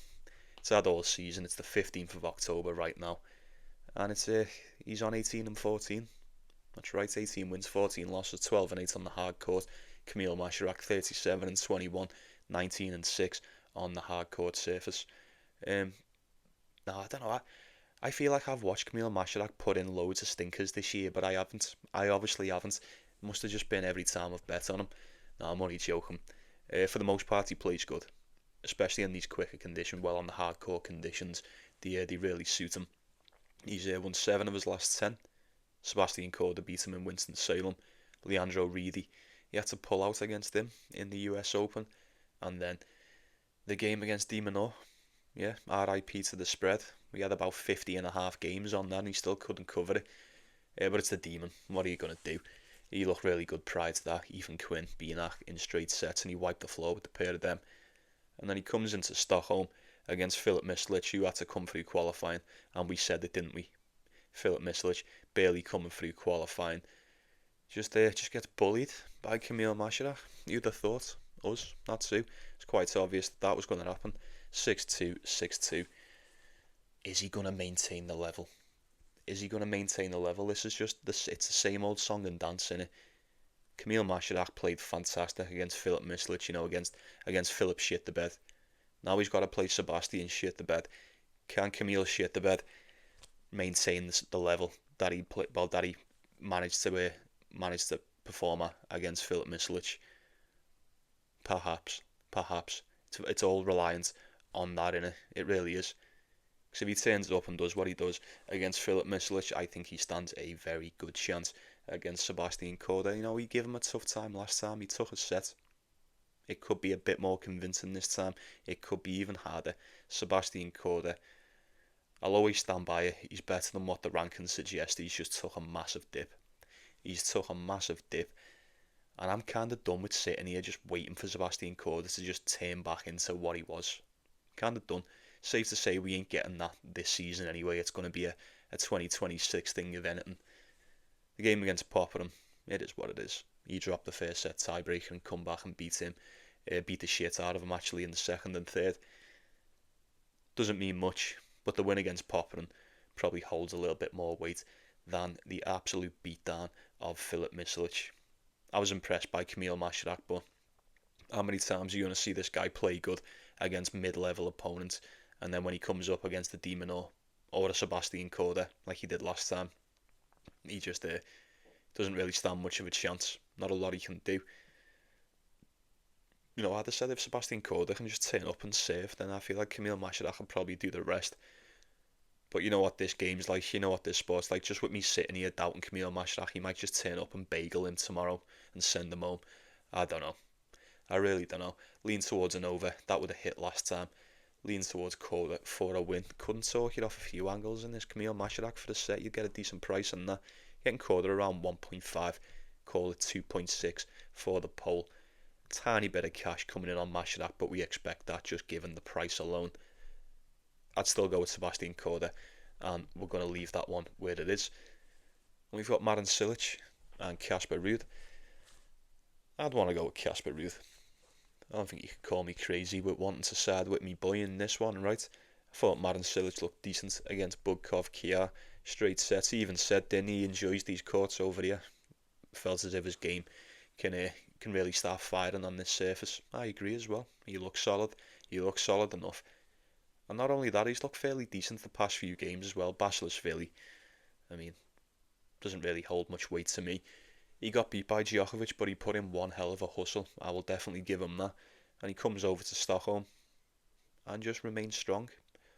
S1: It's had all season. It's the 15th of October right now. And he's on 18-14. That's right, 18 wins, 14 losses, 12-8 on the hard court. Kamil Majchrzak 37-21, 19-6 on the hard court surface. No, I don't know. I feel like I've watched Kamil Majchrzak put in loads of stinkers this year, but I haven't. I obviously haven't. It must have just been every time I've bet on him. No, I'm only joking. For the most part, he plays good, especially in these quicker conditions. Well, on the hard court conditions, they really suit him. He's won 7 of his last 10. Sebastian Korda beat him in Winston-Salem. Leandro Riedi, he had to pull out against him in the US Open. And then the game against De Minaur, yeah, RIP to the spread. We had about 50.5 games on that and he still couldn't cover it. But it's the Demon. What are you going to do? He looked really good prior to that. Ethan Quinn being in straight sets and he wiped the floor with the pair of them. And then he comes into Stockholm against Filip Mislic, who had to come through qualifying. And we said it, didn't we? Filip Mislic barely coming through qualifying. Just gets bullied by Kamil Majchrzak. You'd have thought. Us, not Sue. It's quite obvious that was going to happen. 6-2, 6-2. Is he going to maintain the level? This is just it's the same old song and dance, innit? Kamil Majchrzak played fantastic against Filip Mislic, against Filip shit the bed. Now he's got to play Sebastian shit the bed. Can Kamil shit the bed maintain the level that he managed to perform at against Filip Mislic? Perhaps. It's all reliant on that, innit? It really is. Because if he turns up and does what he does against Filip Mislic, I think he stands a very good chance against Sebastian Korda. We gave him a tough time last time. He took a set. It could be a bit more convincing this time. It could be even harder. Sebastian Korda, I'll always stand by it. He's better than what the rankings suggest. He's just took a massive dip. And I'm kind of done with sitting here just waiting for Sebastian Korda to just turn back into what he was. Kind of done. Safe to say we ain't getting that this season anyway. It's going to be a 2026 thing if anything. The game against Popperum, it is what it is. He dropped the first set tiebreaker and come back and beat the shit out of him actually in the second and third. Doesn't mean much, but the win against Popperum probably holds a little bit more weight than the absolute beatdown of Filip Mislic. I was impressed by Kamil Majchrzak, but How many times are you going to see this guy play good against mid-level opponents, and then when he comes up against a Demon or a Sebastian Korda, like he did last time, he just doesn't really stand much of a chance. Not a lot he can do. You know, I'd have said if Sebastian Korda can just turn up and save, then I feel like Kamil Majchrzak can probably do the rest. But you know what this game's like, you know what this sport's like. Just with me sitting here doubting Kamil Majchrzak, he might just turn up and bagel him tomorrow and send him home. I don't know. I really don't know. Lean towards an over. That would have hit last time. Lean towards Korda for a win. Couldn't talk it off a few angles in this. Kamil Majchrzak for the set. You'd get a decent price on that. Getting Korda around 1.5. Call it 2.6 for the poll. Tiny bit of cash coming in on Majchrzak, but we expect that just given the price alone. I'd still go with Sebastian Korda, and we're going to leave that one where it is. And we've got Marin Cilic and Casper Ruud. I'd want to go with Casper Ruud. I don't think you could call me crazy with wanting to side with me boy in this one, right? I thought Marin Cilic looked decent against Bugkov Kiar. Straight sets. He even said, didn't he, enjoys these courts over here. Felt as if his game can really start firing on this surface. I agree as well. He looks solid. He looks solid enough. And not only that, he's looked fairly decent the past few games as well. Basilashvili, I mean, doesn't really hold much weight to me. He got beat by Djokovic, but he put in one hell of a hustle. I will definitely give him that. And he comes over to Stockholm and just remains strong.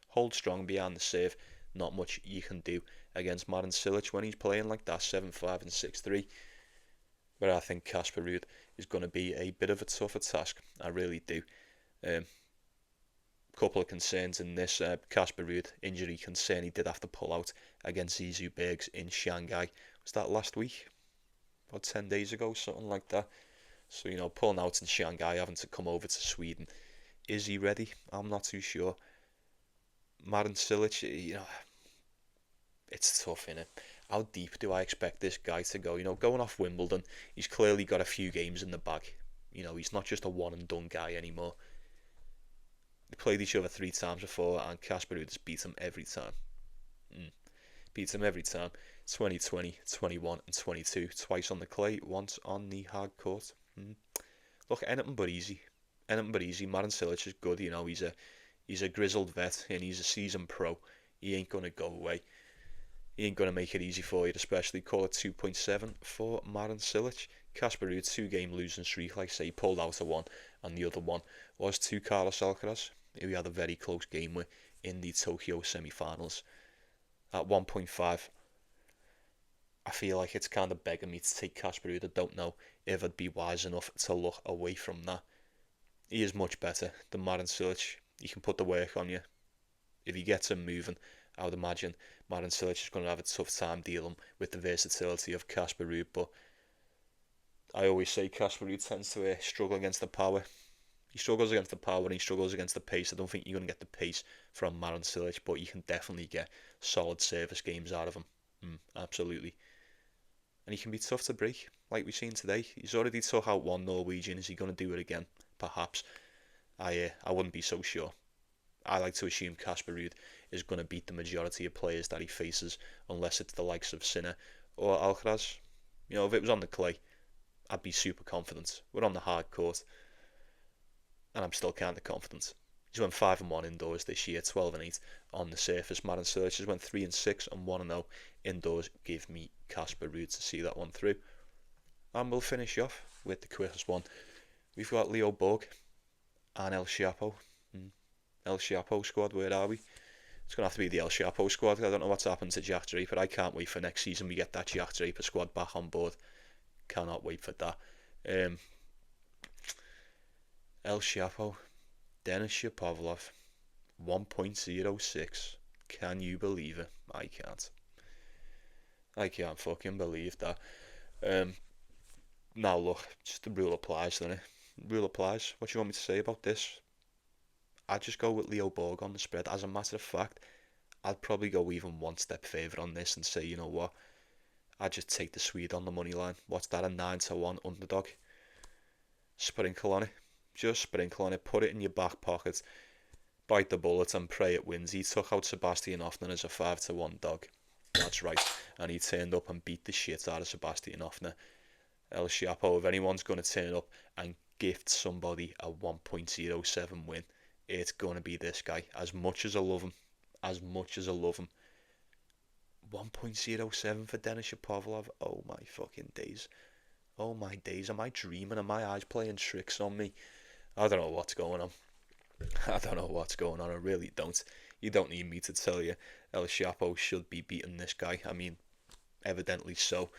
S1: Hold strong behind the serve. Not much you can do against Marin Cilic when he's playing like that, 7-5 and 6-3. But I think Casper Ruud is going to be a bit of a tougher task. I really do. Couple of concerns in this. Casper Ruud, injury concern. He did have to pull out against Zizou Bergs in Shanghai. Was that last week? About 10 days ago, something like that. So, you know, pulling out in Shanghai, having to come over to Sweden. Is he ready? I'm not too sure. Marin Cilic, you know, it's tough, innit? How deep do I expect this guy to go? You know, going off Wimbledon, he's clearly got a few games in the bag. You know, he's not just a one-and-done guy anymore. They played each other 3 times before, and Casper Ruud has beat him every time. Beats him every time. 2020, 21 and 22. Twice on the clay, once on the hard court. Look, anything but easy. Anything but easy. Marin Cilic is good, you know. He's a grizzled vet, and he's a seasoned pro. He ain't going to go away. He ain't going to make it easy for you, especially. Call it 2.7 for Marin Cilic. Casper Ruud, 2-game losing streak. Like I say, he pulled out of one, and the other one was to Carlos Alcaraz, who he had a very close game with in the Tokyo semi-finals. At 1.5, I feel like it's kind of begging me to take Casper Ruud. I don't know if I'd be wise enough to look away from that. He is much better than Marin Cilic. He can put the work on you. If he gets him moving, I would imagine Marin Cilic is going to have a tough time dealing with the versatility of Casper Ruud. But I always say Casper Ruud tends to struggle against the power. He struggles against the power and he struggles against the pace. I don't think you're going to get the pace from Marin Cilic, but you can definitely get solid service games out of him. Absolutely. And he can be tough to break, like we've seen today. He's already took out one Norwegian. Is he going to do it again? Perhaps. I wouldn't be so sure. I like to assume Casper Ruud is going to beat the majority of players that he faces, unless it's the likes of Sinner or Alcaraz. You know, if it was on the clay, I'd be super confident. We're on the hard court, and I'm still kind of confident. He's went 5-1 indoors this year, 12-8 on the surface. Marin Cilic has went 3-6 and 1-0 indoors. Give me Casper Ruud to see that one through. And we'll finish off with the quickest one. We've got Leo Borg and El Shapo. El Shapo squad, where are we? It's going to have to be the El Shapo squad. I don't know what's happened to Jack Draper. I can't wait for next season we get that Jack Draper squad back on board. Cannot wait for that. El Shapo, Denis Shapovalov, 1.06. Can you believe it? I can't. I can't fucking believe that. Now look, just the rule applies, doesn't it? Rule applies. What do you want me to say about this? I'd just go with Leo Borg on the spread. As a matter of fact, I'd probably go even one step further on this and say, you know what? I'd just take the Swede on the money line. What's that, a 9-1 underdog? Sprinkle on it. Just sprinkle on it. Put it in your back pocket. Bite the bullet and pray it wins. He took out Sebastian Ofner as a 5-1 dog. That's right. And he turned up and beat the shit out of Sebastian Ofner. El Shapo, if anyone's going to turn up and gift somebody a 1.07 win, it's going to be this guy. As much as I love him, 1.07 for Denis Shapovalov. Oh my fucking days. Oh my days. Am I dreaming? Are my eyes playing tricks on me? I don't know what's going on. I really don't. You don't need me to tell you. El Shapo should be beating this guy. I mean, evidently so.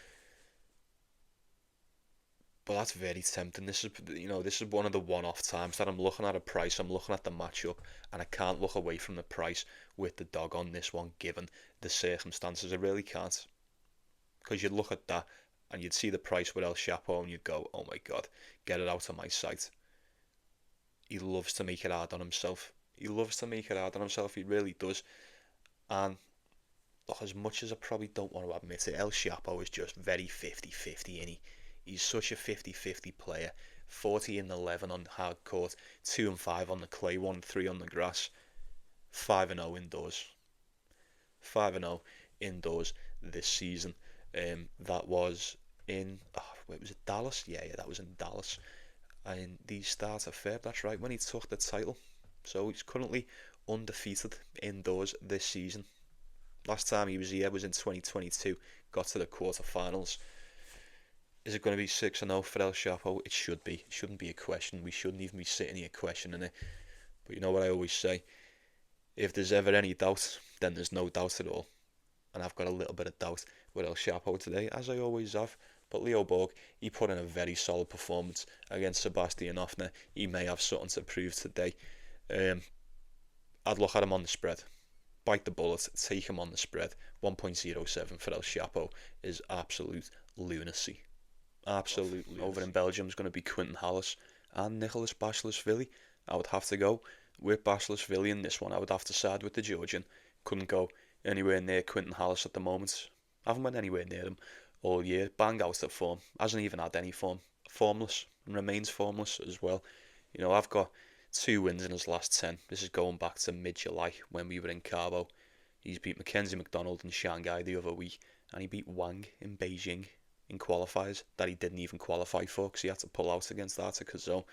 S1: But that's very tempting. This is one of the one-off times that I'm looking at a price, I'm looking at the matchup, and I can't look away from the price with the dog on this one, given the circumstances. I really can't. Because you'd look at that, and you'd see the price with El Shapo, and you'd go, oh my god, get it out of my sight. He loves to make it hard on himself. He really does. And look, as much as I probably don't want to admit it, El Shapo is just very 50-50, innit? He's such a 50-50 player. 40 and 11 on hard court, 2 and 5 on the clay, 1 and 3 on the grass. 5 and 0 indoors. 5 and 0 indoors this season. That was in was it Dallas? Yeah, that was in Dallas. And the start of Feb, that's right, when he took the title. So he's currently undefeated indoors this season. Last time he was here was in 2022. Got to the quarterfinals. Is it going to be 6-0 for El Shapo? It should be. It shouldn't be a question. We shouldn't even be sitting here questioning it. But you know what I always say? If there's ever any doubt, then there's no doubt at all. And I've got a little bit of doubt with El Shapo today, as I always have. But Leo Borg, he put in a very solid performance against Sebastian Ofner. He may have something to prove today. I'd look at him on the spread. Bite the bullet, take him on the spread. 1.07 for El Shapo is absolute lunacy. Absolutely. Over in Belgium is going to be Quinten Halys and Nicolas Basilashvili. I would have to go with Basilashvili in this one. I would have to side with the Georgian. Couldn't go anywhere near Quinten Halys at the moment. Haven't went anywhere near him all year. Bang out of form. Hasn't even had any form. Formless. And remains formless as well. You know, I've got 2 wins in his last 10. This is going back to mid-July when we were in Cabo. He's beat Mcdonald in Shanghai the other week. And he beat Wang in Beijing in qualifiers that he didn't even qualify for because he had to pull out against Cazaux.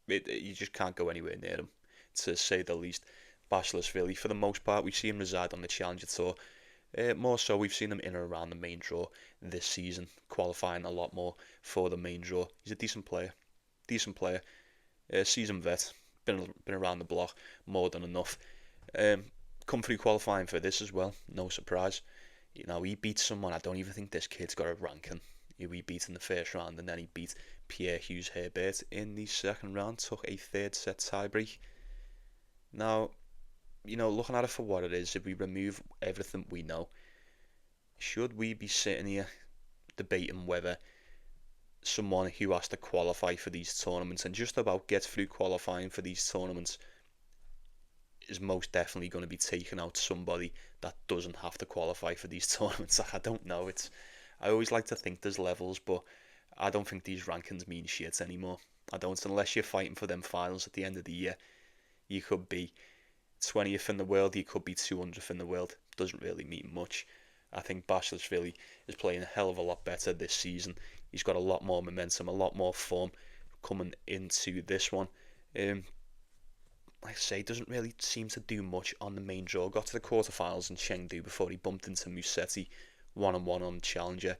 S1: You just can't go anywhere near him, to say the least. Basilashvili, for the most part, we see him reside on the Challenger Tour. More so, we've seen him in and around the main draw this season, qualifying a lot more for the main draw. He's a decent player, seasoned vet, been around the block more than enough. Come through qualifying for this as well, no surprise. You know, he beat someone, I don't even think this kid's got a ranking. He beat in the first round, and then he beat Pierre Hughes Herbert in the second round, took a 3rd set tiebreak. Now, you know, looking at it for what it is, if we remove everything we know, should we be sitting here debating whether someone who has to qualify for these tournaments and just about gets through qualifying for these tournaments is most definitely going to be taking out somebody that doesn't have to qualify for these tournaments? I don't know. I always like to think there's levels, but I don't think these rankings mean shit anymore. I don't, unless you're fighting for them finals at the end of the year. You could be 20th in the world, you could be 200th in the world. Doesn't really mean much. I think Basilashvili is playing a hell of a lot better this season. He's got a lot more momentum, a lot more form coming into this one. Like I say, doesn't really seem to do much on the main draw. Got to the quarterfinals in Chengdu before he bumped into Moutet 1-on-1 on Challenger.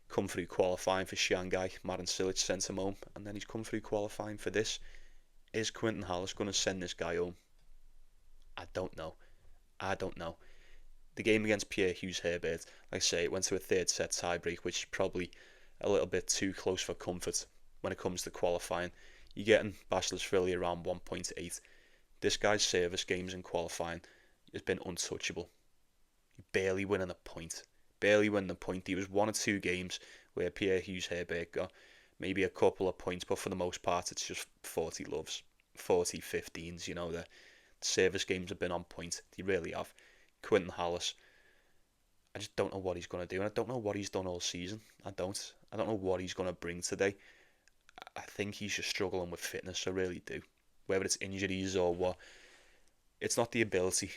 S1: Come through qualifying for Shanghai. Marin Cilic sent him home, and then he's come through qualifying for this. Is Quinten Halys going to send this guy home? I don't know. The game against Pierre Hughes Herbert, like I say, it went to a 3rd set tiebreak, which is probably a little bit too close for comfort when it comes to qualifying. You're getting Basilashvili around 1.8. This guy's service games in qualifying has been untouchable. Barely winning a point. He was 1 or 2 games where Pierre Hughes Herbert got maybe a couple of points, but for the most part it's just 40 loves, 40 15s. You know, the service games have been on point. They really have. Quinten Halys, I just don't know what he's going to do, and I don't know what he's done all season. I don't know what he's going to bring today. I think he's just struggling with fitness. I really do. Whether it's injuries or what, it's not the ability.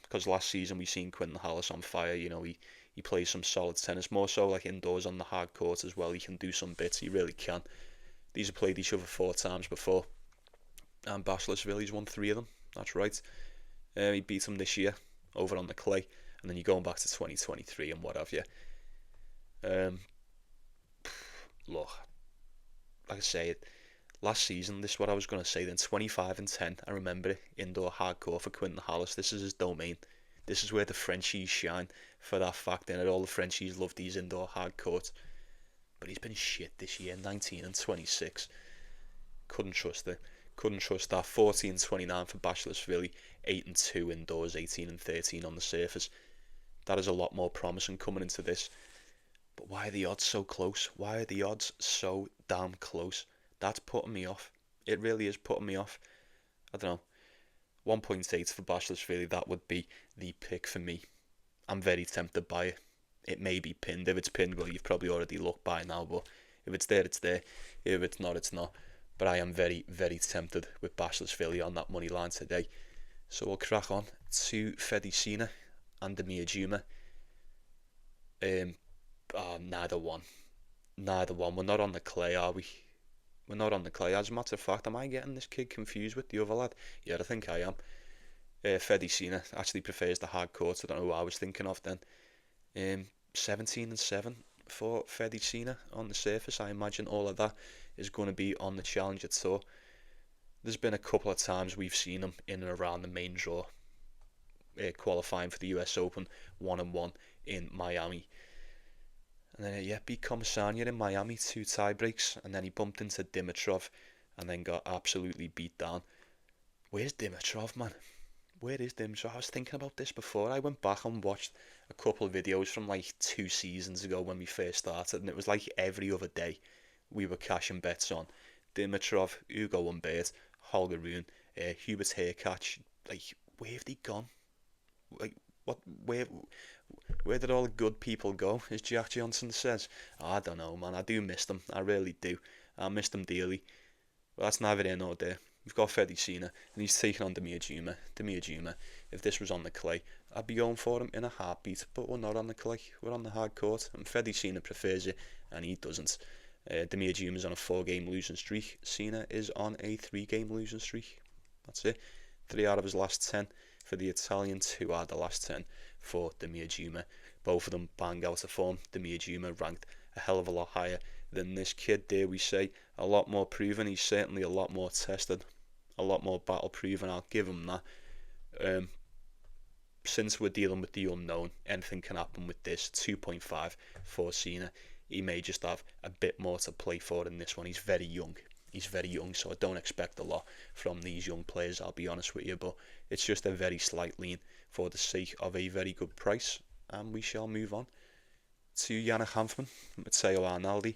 S1: Because last season we seen Quinten Halys on fire. You know, he He plays some solid tennis, more so like indoors on the hard court as well. He can do some bits, he really can. These have played each other 4 times before, and Basilashvili's won 3 of them, that's right. He beat him this year over on the clay, and then you're going back to 2023 and what have you. Look, like I say, last season, this is what I was going to say then, 25-10, I remember it, indoor hardcore for Quinton Halys. This is his domain. This is where the Frenchies shine for that fact, and all the Frenchies love these indoor hard courts. But he's been shit this year, 19-26. Couldn't trust it. Couldn't trust that. 40-29 for Basilashvili, 8-2 indoors, 18-13 on the surface. That is a lot more promising coming into this. But why are the odds so close? Why are the odds so damn close? That's putting me off. It really is putting me off. I don't know. 1.8 for Basilashvili, that would be the pick for me. I'm very tempted by it. It may be pinned. If it's pinned, well, you've probably already looked by now, but if it's there, it's there. If it's not, it's not. But I am very, very tempted with Basilashvili on that money line today. So we'll crack on to Fery and Damir Dzumhur. Neither one. We're not on the clay, are we? We're not on the clay. As a matter of fact, am I getting this kid confused with the other lad? Yeah, I think I am. Fery actually prefers the hard court. I don't know what I was thinking of then. 17-7 for Fery on the surface. I imagine all of that is going to be on the Challenger Tour. There's been a couple of times we've seen him in and around the main draw, qualifying for the US Open 1-1 in Miami. And then, beat Kovacevic in Miami, 2 tie breaks, and then he bumped into Dimitrov and then got absolutely beat down. Where's Dimitrov, man? Where is Dimitrov? I was thinking about this before. I went back and watched a couple of videos from like 2 seasons ago when we first started, and it was like every other day we were cashing bets on Dimitrov, Ugo Carabelli, Holger Rune, Hubert Hurkacz. Like, where have they gone? Like, what? Where did all the good people go, as Jack Johnson says? I don't know, man. I do miss them. I really do. I miss them dearly. But that's neither here nor there. We've got Fery and he's taking on Damir Dzumhur. If this was on the clay, I'd be going for him in a heartbeat. But we're not on the clay. We're on the hard court. And Fery prefers it, and he doesn't. Damir Dzumhur's on a 4-game losing streak. Cena is on a 3-game losing streak. That's it. 3 out of his last 10 for the Italian, 2 out of the last 10 for Damir Dzumhur. Both of them bang out of form. Damir Dzumhur ranked a hell of a lot higher than this kid, dare we say. A lot more proven. He's certainly a lot more tested. A lot more battle proven. I'll give him that. Since we're dealing with the unknown, anything can happen with this. 2.5 for Cena. He may just have a bit more to play for in this one. He's very young, so I don't expect a lot from these young players, I'll be honest with you, but it's just a very slight lean for the sake of a very good price. And we shall move on to Yannick Hanfmann, Matteo Arnaldi.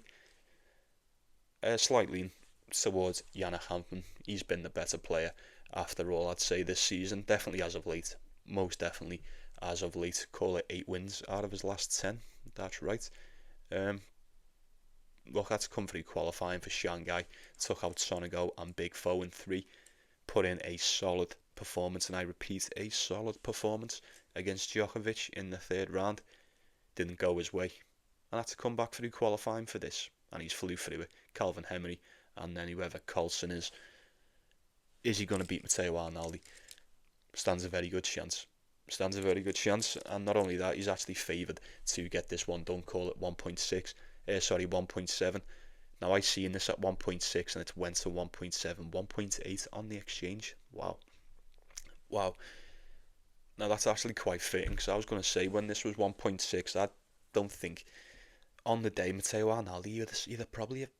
S1: A slight lean towards Yannick Hanfmann. He's been the better player after all, I'd say, this season. Definitely as of late. Most definitely as of late. Call it 8 wins out of his last 10. That's right. Look, that's come through qualifying for Shanghai. Took out Sonego and Big Foe in 3. Put in a solid performance, and I repeat, a solid performance against Djokovic in the 3rd round. Didn't go his way. And had to come back through qualifying for this. And he's flew through it. Calvin Henry and then whoever Colson is. Is he going to beat Matteo Arnaldi? Stands a very good chance. And not only that, he's actually favoured to get this one done. Call it 1.7. Now I seen this at 1.6 and it went to 1.7, 1.8 on the exchange. Wow. Now that's actually quite fitting, because I was going to say when this was 1.6, I don't think on the day Matteo Arnaldi you'd probably have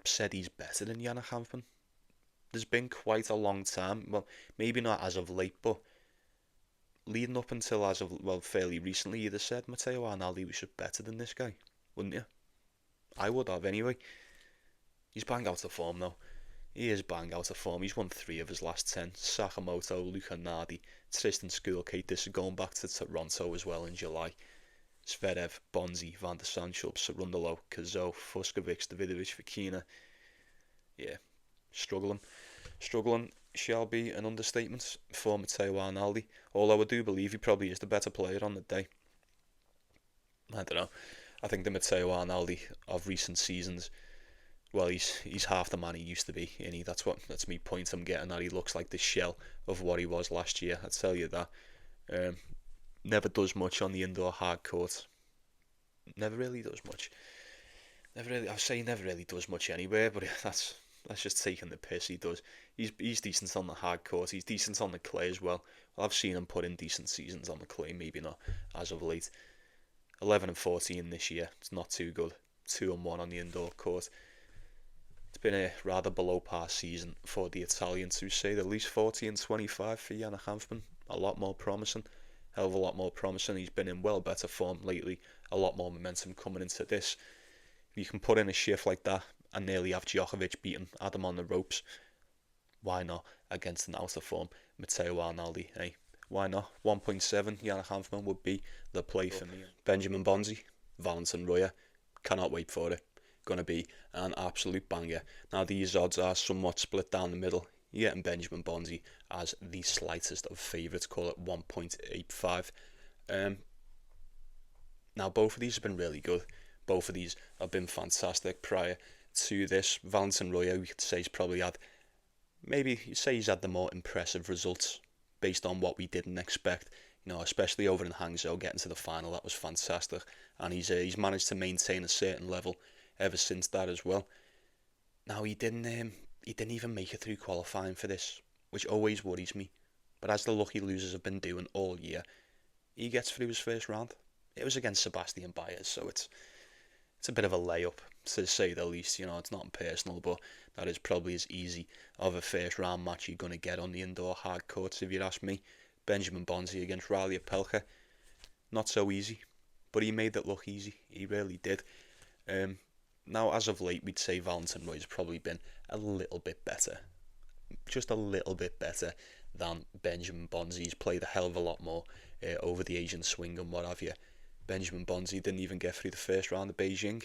S1: said he's better than Yannick Hanfmann. There's been quite a long time, well, maybe not as of late, but leading up until fairly recently, you'd have said Matteo Arnaldi was just better than this guy, wouldn't you? I would have anyway. He's bang out of form though. He is bang out of form. He's won 3 of his last 10. Sakamoto, Luca Nardi, Tristan Schoolkate. This is going back to Toronto as well in July. Zverev, Bonzi, Van der Sandschulp, Cerundolo, Cazaux, Fuscovics, Davidovich, Fokina. Yeah, struggling shall be an understatement for Matteo Arnaldi, although I do believe he probably is the better player on the day. I don't know. I think the Matteo Arnaldi of recent seasons, well, he's half the man he used to be, and that's me point I'm getting at. He looks like the shell of what he was last year. I tell you that. Never does much on the indoor hard court. Never really does much. Never really. I say he never really does much anywhere, but that's just taking the piss. He does. He's decent on the hard court. He's decent on the clay as well. I've seen him put in decent seasons on the clay. Maybe not as of late. 11 and 14 this year. It's not too good. 2 and 1 on the indoor court. It's been a rather below par season for the Italians, who say at least 40 and 25 for Jan Hanfman. A lot more promising. Hell of a lot more promising. He's been in well better form lately. A lot more momentum coming into this. If you can put in a shift like that and nearly have Djokovic beaten Adam on the ropes, why not against an out of form Matteo Arnaldi, eh? Why not? 1.7 Jan Hanfman would be the play for me. Benjamin Bonzi, Valentin Roya, cannot wait for it. Gonna be an absolute banger. Now these odds are somewhat split down the middle. You're getting Benjamin Bonzi as the slightest of favourites, call it 1.85. Now both of these have been really good. Both of these have been fantastic prior to this. Valentin Roya, we could say, he's probably had, maybe you say he's had the more impressive results based on what we didn't expect. You know, especially over in Hangzhou, getting to the final, that was fantastic. And he's managed to maintain a certain level ever since that as well. Now he didn't even make it through qualifying for this, which always worries me. But as the lucky losers have been doing all year, he gets through his first round. It was against Sebastian Baez, so it's a bit of a layup, to say the least. You know, it's not personal, but that is probably as easy of a first round match you're going to get on the indoor hard courts, if you ask me. Benjamin Bonzi against Riley Opelka, not so easy, but he made it look easy. He really did. Now, as of late, we'd say Valentin Roy's probably been a little bit better, just a little bit better than Benjamin Bonzi. He's played a hell of a lot more over the Asian swing and what have you. Benjamin Bonzi didn't even get through the first round of Beijing.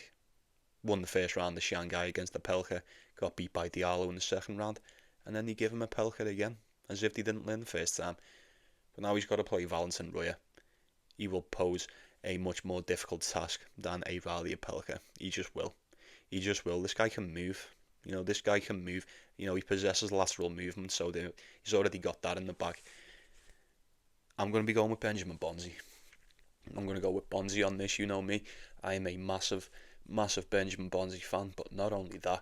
S1: Won the first round of Shanghai against Opelka, got beat by Diallo in the second round, and then they give him Opelka again, as if they didn't learn the first time. But now he's got to play Valentin Roya. He will pose a much more difficult task than a Riley Opelka. He just will. He just will. This guy can move. You know, this guy can move. You know, he possesses lateral movement, so he's already got that in the bag. I'm going to be going with Benjamin Bonzi. I'm going to go with Bonzi on this. You know me. I am a massive Benjamin Bonzi fan, but not only that,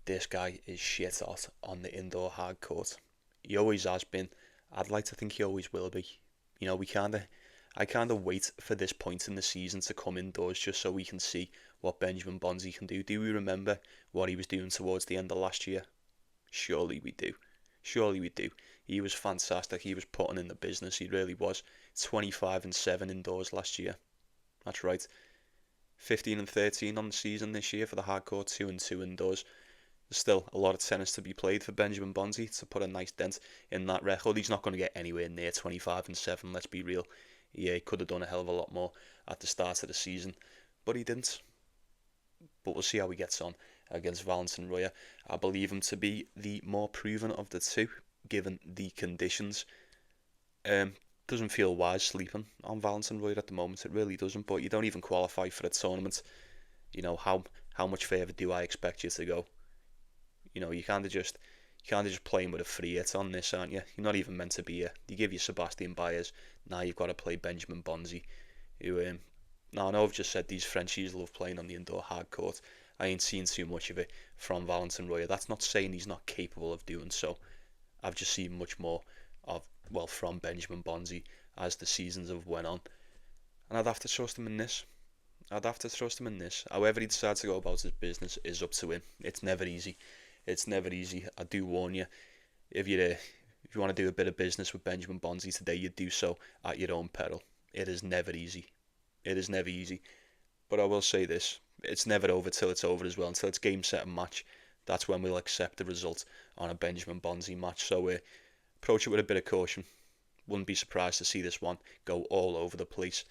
S1: this guy is shit hot on the indoor hard court. He always has been. I'd like to think he always will be. You know, I kind of wait for this point in the season to come indoors just so we can see what Benjamin Bonzi can do. Do we remember what he was doing towards the end of last year? Surely we do. Surely we do. He was fantastic. He was putting in the business. He really was. 25 and 7 indoors last year. That's right. 15 and 13 on the season this year for the hardcore, 2 and 2 indoors. There's still a lot of tennis to be played for Benjamin Bonzi to put a nice dent in that record. He's not going to get anywhere near 25 and 7, let's be real. Yeah, he could have done a hell of a lot more at the start of the season, but he didn't. But we'll see how he gets on against Valentin Roya. I believe him to be the more proven of the two, given the conditions. Doesn't feel wise sleeping on Valentin Roya at the moment. It really doesn't. But you don't even qualify for a tournament. You know, how much further do I expect you to go? You know, you kind of just playing with a free hit on this, aren't you? You're not even meant to be here. They give you Sebastian Baez. Now you've got to play Benjamin Bonzi, who now I know I've just said these Frenchies love playing on the indoor hard court. I ain't seen too much of it from Valentin Roya. That's not saying he's not capable of doing so. I've just seen much more from Benjamin Bonzi as the seasons have went on. And I'd have to trust him in this. However he decides to go about his business is up to him. It's never easy. I do warn you, if you want to do a bit of business with Benjamin Bonzi today, you do so at your own peril. It is never easy. But I will say this, it's never over till it's over as well. Until it's game, set and match, that's when we'll accept the result on a Benjamin Bonzi match. So approach it with a bit of caution. Wouldn't be surprised to see this one go all over the place.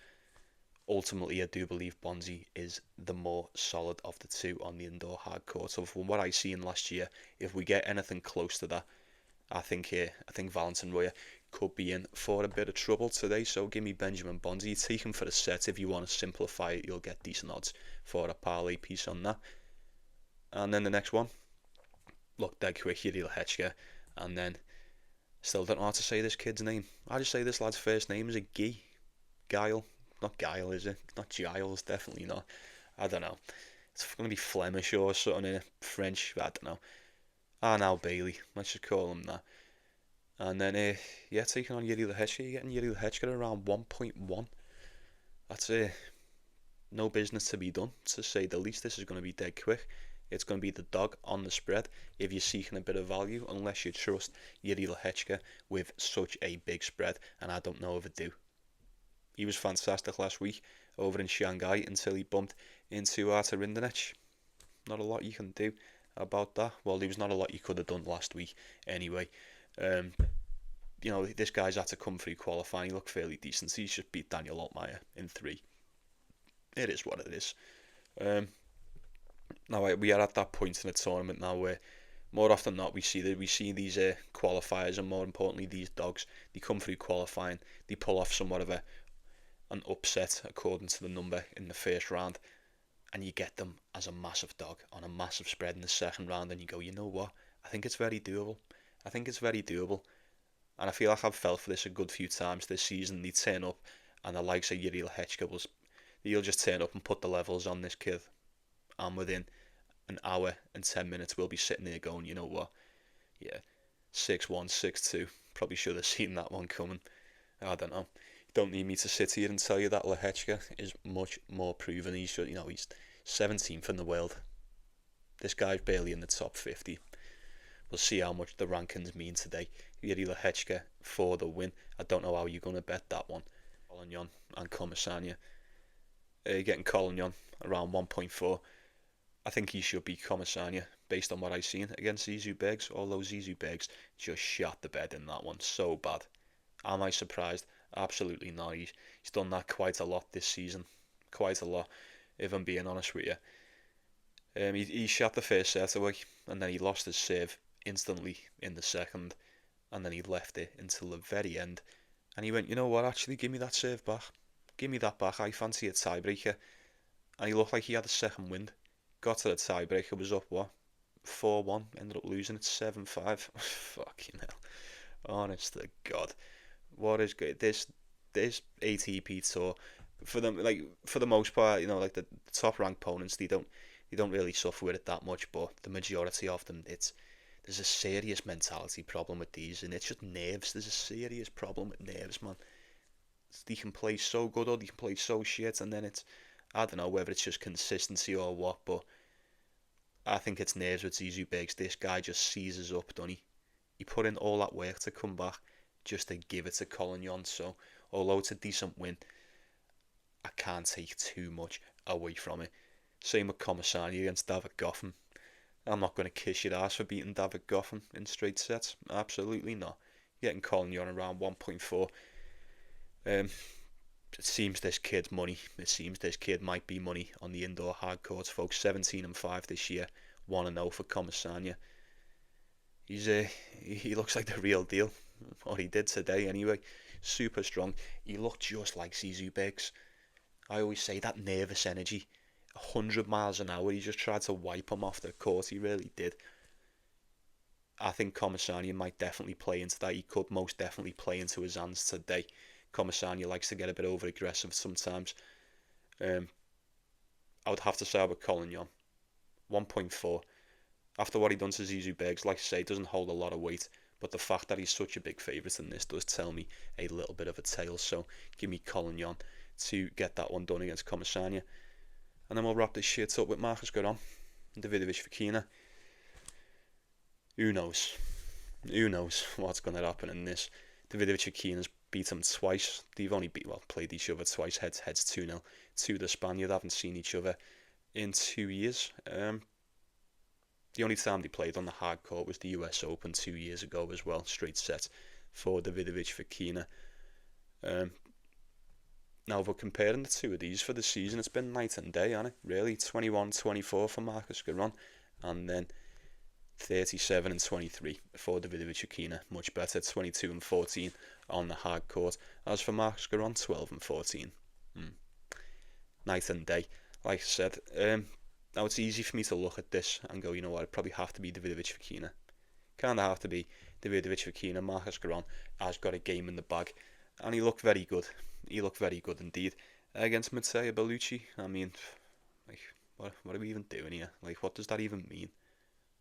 S1: Ultimately, I do believe Bonzi is the more solid of the two on the indoor hard court. So from what I seen last year, if we get anything close to that, I think Valentin Roya could be in for a bit of trouble today. So give me Benjamin Bonzi. Take him for a set. If you want to simplify it, you'll get decent odds for a parlay piece on that. And then the next one, look dead quick, Yuri Lehecka. And then, still don't know how to say this kid's name. I just say this lad's first name is a Guile. Not Guile, is it? Not Giles, definitely not. I don't know. It's going to be Flemish or something in French, I don't know. Now Bailey, let's just call him that. And then, taking on Yuri Lehecka, you're getting Yuri Lehecka around 1.1. That's no business to be done, to say the least. This is going to be dead quick. It's going to be the dog on the spread if you're seeking a bit of value, unless you trust Yuri Lehecka with such a big spread, and I don't know if I do. He was fantastic last week over in Shanghai until he bumped into Rindenech. Not a lot you can do about that. Well, there was not a lot you could have done last week anyway. This guy's had to come through qualifying. He looked fairly decent. He's just beat Daniel Altmaier in 3. It is what it is. Now we are at that point in the tournament now where more often than not we see these qualifiers, and more importantly these dogs, they come through qualifying, they pull off somewhat of an upset according to the number in the first round, and you get them as a massive dog on a massive spread in the second round, and you go, you know what, I think it's very doable. And I feel like I've felt for this a good few times this season. They turn up, and the likes of Yuri Lehecka he'll just turn up and put the levels on this kid, and within an hour and 10 minutes we'll be sitting there going, you know what, 6-1, 6-2, probably should have seen that one coming. I don't know. You don't need me to sit here and tell you that Lehecka is much more proven. He's 17th in the world. This guy's barely in the top 50. We'll see how much the rankings mean today. Yuri Lehecka for the win. I don't know how you're going to bet that one. Collignon and Comasania. Getting Collignon around 1.4. I think he should be Comasania based on what I've seen against Zizou Bergs. Although Zizou Bergs just shot the bed in that one so bad. Am I surprised? Absolutely not. He's done that quite a lot this season. Quite a lot, if I'm being honest with you. He shot the first set away, and then he lost his serve instantly in the second, and then he left it until the very end, and he went, you know what, actually give me that serve back, give me that back, I fancy a tiebreaker. And he looked like he had a second wind, got to the tiebreaker, was up 4-1, ended up losing it 7-5. Fucking hell, honest to God, what is good, this ATP tour, for them, like, for the most part, like the top ranked opponents, they don't really suffer with it that much, but the majority of them, there's a serious mentality problem with these, and it's just nerves. There's a serious problem with nerves, man. They can play so good or they can play so shit, and then I don't know whether it's just consistency or what, but I think it's nerves with Zizou Bergs. This guy just seizes up, doesn't he? He put in all that work to come back just to give it to Collignon, so although it's a decent win, I can't take too much away from it. Same with Comasani against David Goffin. I'm not going to kiss your ass for beating David Goffin in straight sets. Absolutely not. Getting Collignon around 1.4. It seems this kid's money. It seems this kid might be money on the indoor hard courts, folks. 17-5 this year. 1-0 for Comasania. He looks like the real deal. Or he did today anyway. Super strong. He looked just like Zizou Bergs. I always say that nervous energy. 100 miles an hour. He just tried to wipe him off the court. He really did. I think Comasania might definitely play into that. He could most definitely play into his hands today. Comasania likes to get a bit over aggressive sometimes. I would have to say about Collignon. 1.4. After what he done to Zizou Bergs, like I say, doesn't hold a lot of weight. But the fact that he's such a big favourite in this does tell me a little bit of a tale. So give me Collignon to get that one done against Comasania. And then we'll wrap this shit up with Marcus Giron and Davidovich Fokina. Who knows? Who knows what's going to happen in this? Davidovich Fokina's beat him twice. They've only played each other twice, heads 2-0 to the Spaniard. Haven't seen each other in 2 years. The only time they played on the hard court was the US Open 2 years ago as well. Straight set for Davidovich Fokina. Now, if we're comparing the two of these for the season, it's been night and day, hasn't it? Really, 21-24 for Marcus Giron, and then 37-23 for Davidovich-Fokina, much better, 22-14 on the hard court. As for Marcus Giron, 12-14. Night and day. Like I said, now it's easy for me to look at this and go, you know what, it'd probably have to be Davidovich-Fokina. Kind of have to be Davidovich-Fokina. Marcus Giron has got a game in the bag, and he looked very good. He looked very good indeed against Moutet Bellucci. I mean, like, what are we even doing here? Like, what does that even mean?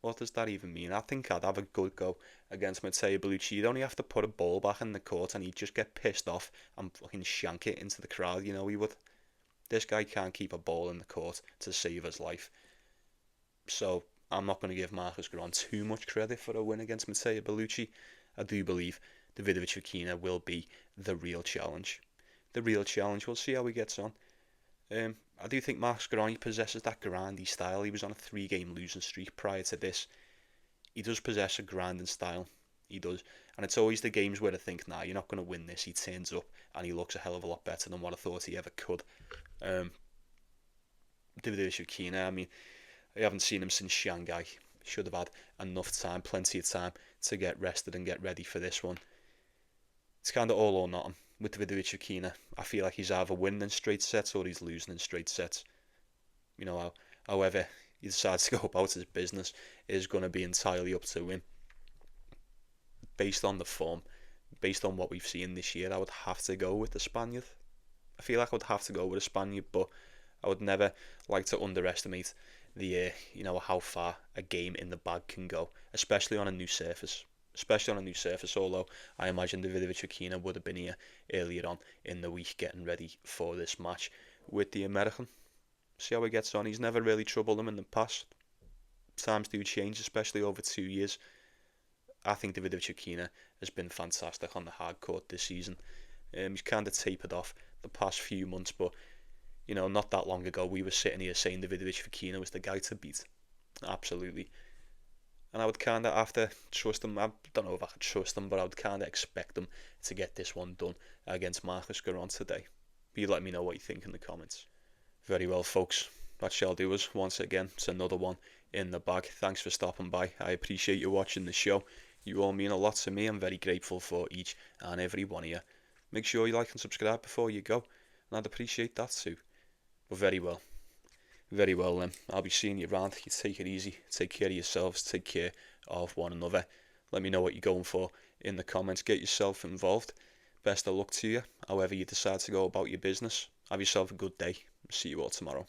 S1: What does that even mean? I think I'd have a good go against Moutet Bellucci. You'd only have to put a ball back in the court and he'd just get pissed off and fucking shank it into the crowd, you know he would. This guy can't keep a ball in the court to save his life. So I'm not going to give Marcus Giron too much credit for a win against Moutet Bellucci. I do believe Davidovich-Fokina will be the real challenge. The real challenge. We'll see how he gets on. I do think Marcus Giron possesses that grindy style. He was on a 3-game losing streak prior to this. He does possess a grinding style. He does. And it's always the games where I think, nah, you're not going to win this. He turns up and he looks a hell of a lot better than what I thought he ever could. Davidovich-Fokina, I mean, I haven't seen him since Shanghai. Should have had enough time, plenty of time to get rested and get ready for this one. It's kind of all or nothing with Davidovich-Fokina. I feel like he's either winning in straight sets or he's losing in straight sets. You know, however he decides to go about his business is going to be entirely up to him. Based on the form, based on what we've seen this year, I would have to go with the Spaniard. I feel like I would have to go with a Spaniard, but I would never like to underestimate the how far a game in the bag can go, especially on a new surface. Although I imagine Davidovich-Fokina would have been here earlier on in the week getting ready for this match with the American. See how he gets on. He's never really troubled him in the past. Times do change, especially over 2 years. I think Davidovich-Fokina has been fantastic on the hard court this season. He's kind of tapered off the past few months, but not that long ago we were sitting here saying Davidovich-Fokina was the guy to beat. Absolutely. And I would kind of have to trust him. I don't know if I could trust him, but I would kind of expect him to get this one done against Marcus Giron today. But you let me know what you think in the comments. Very well, folks. That shall do us. Once again, it's another one in the bag. Thanks for stopping by. I appreciate you watching the show. You all mean a lot to me. I'm very grateful for each and every one of you. Make sure you like and subscribe before you go, and I'd appreciate that too. But very well then. I'll be seeing you around. You take it easy. Take care of yourselves. Take care of one another. Let me know what you're going for in the comments. Get yourself involved. Best of luck to you, however you decide to go about your business. Have yourself a good day. See you all tomorrow.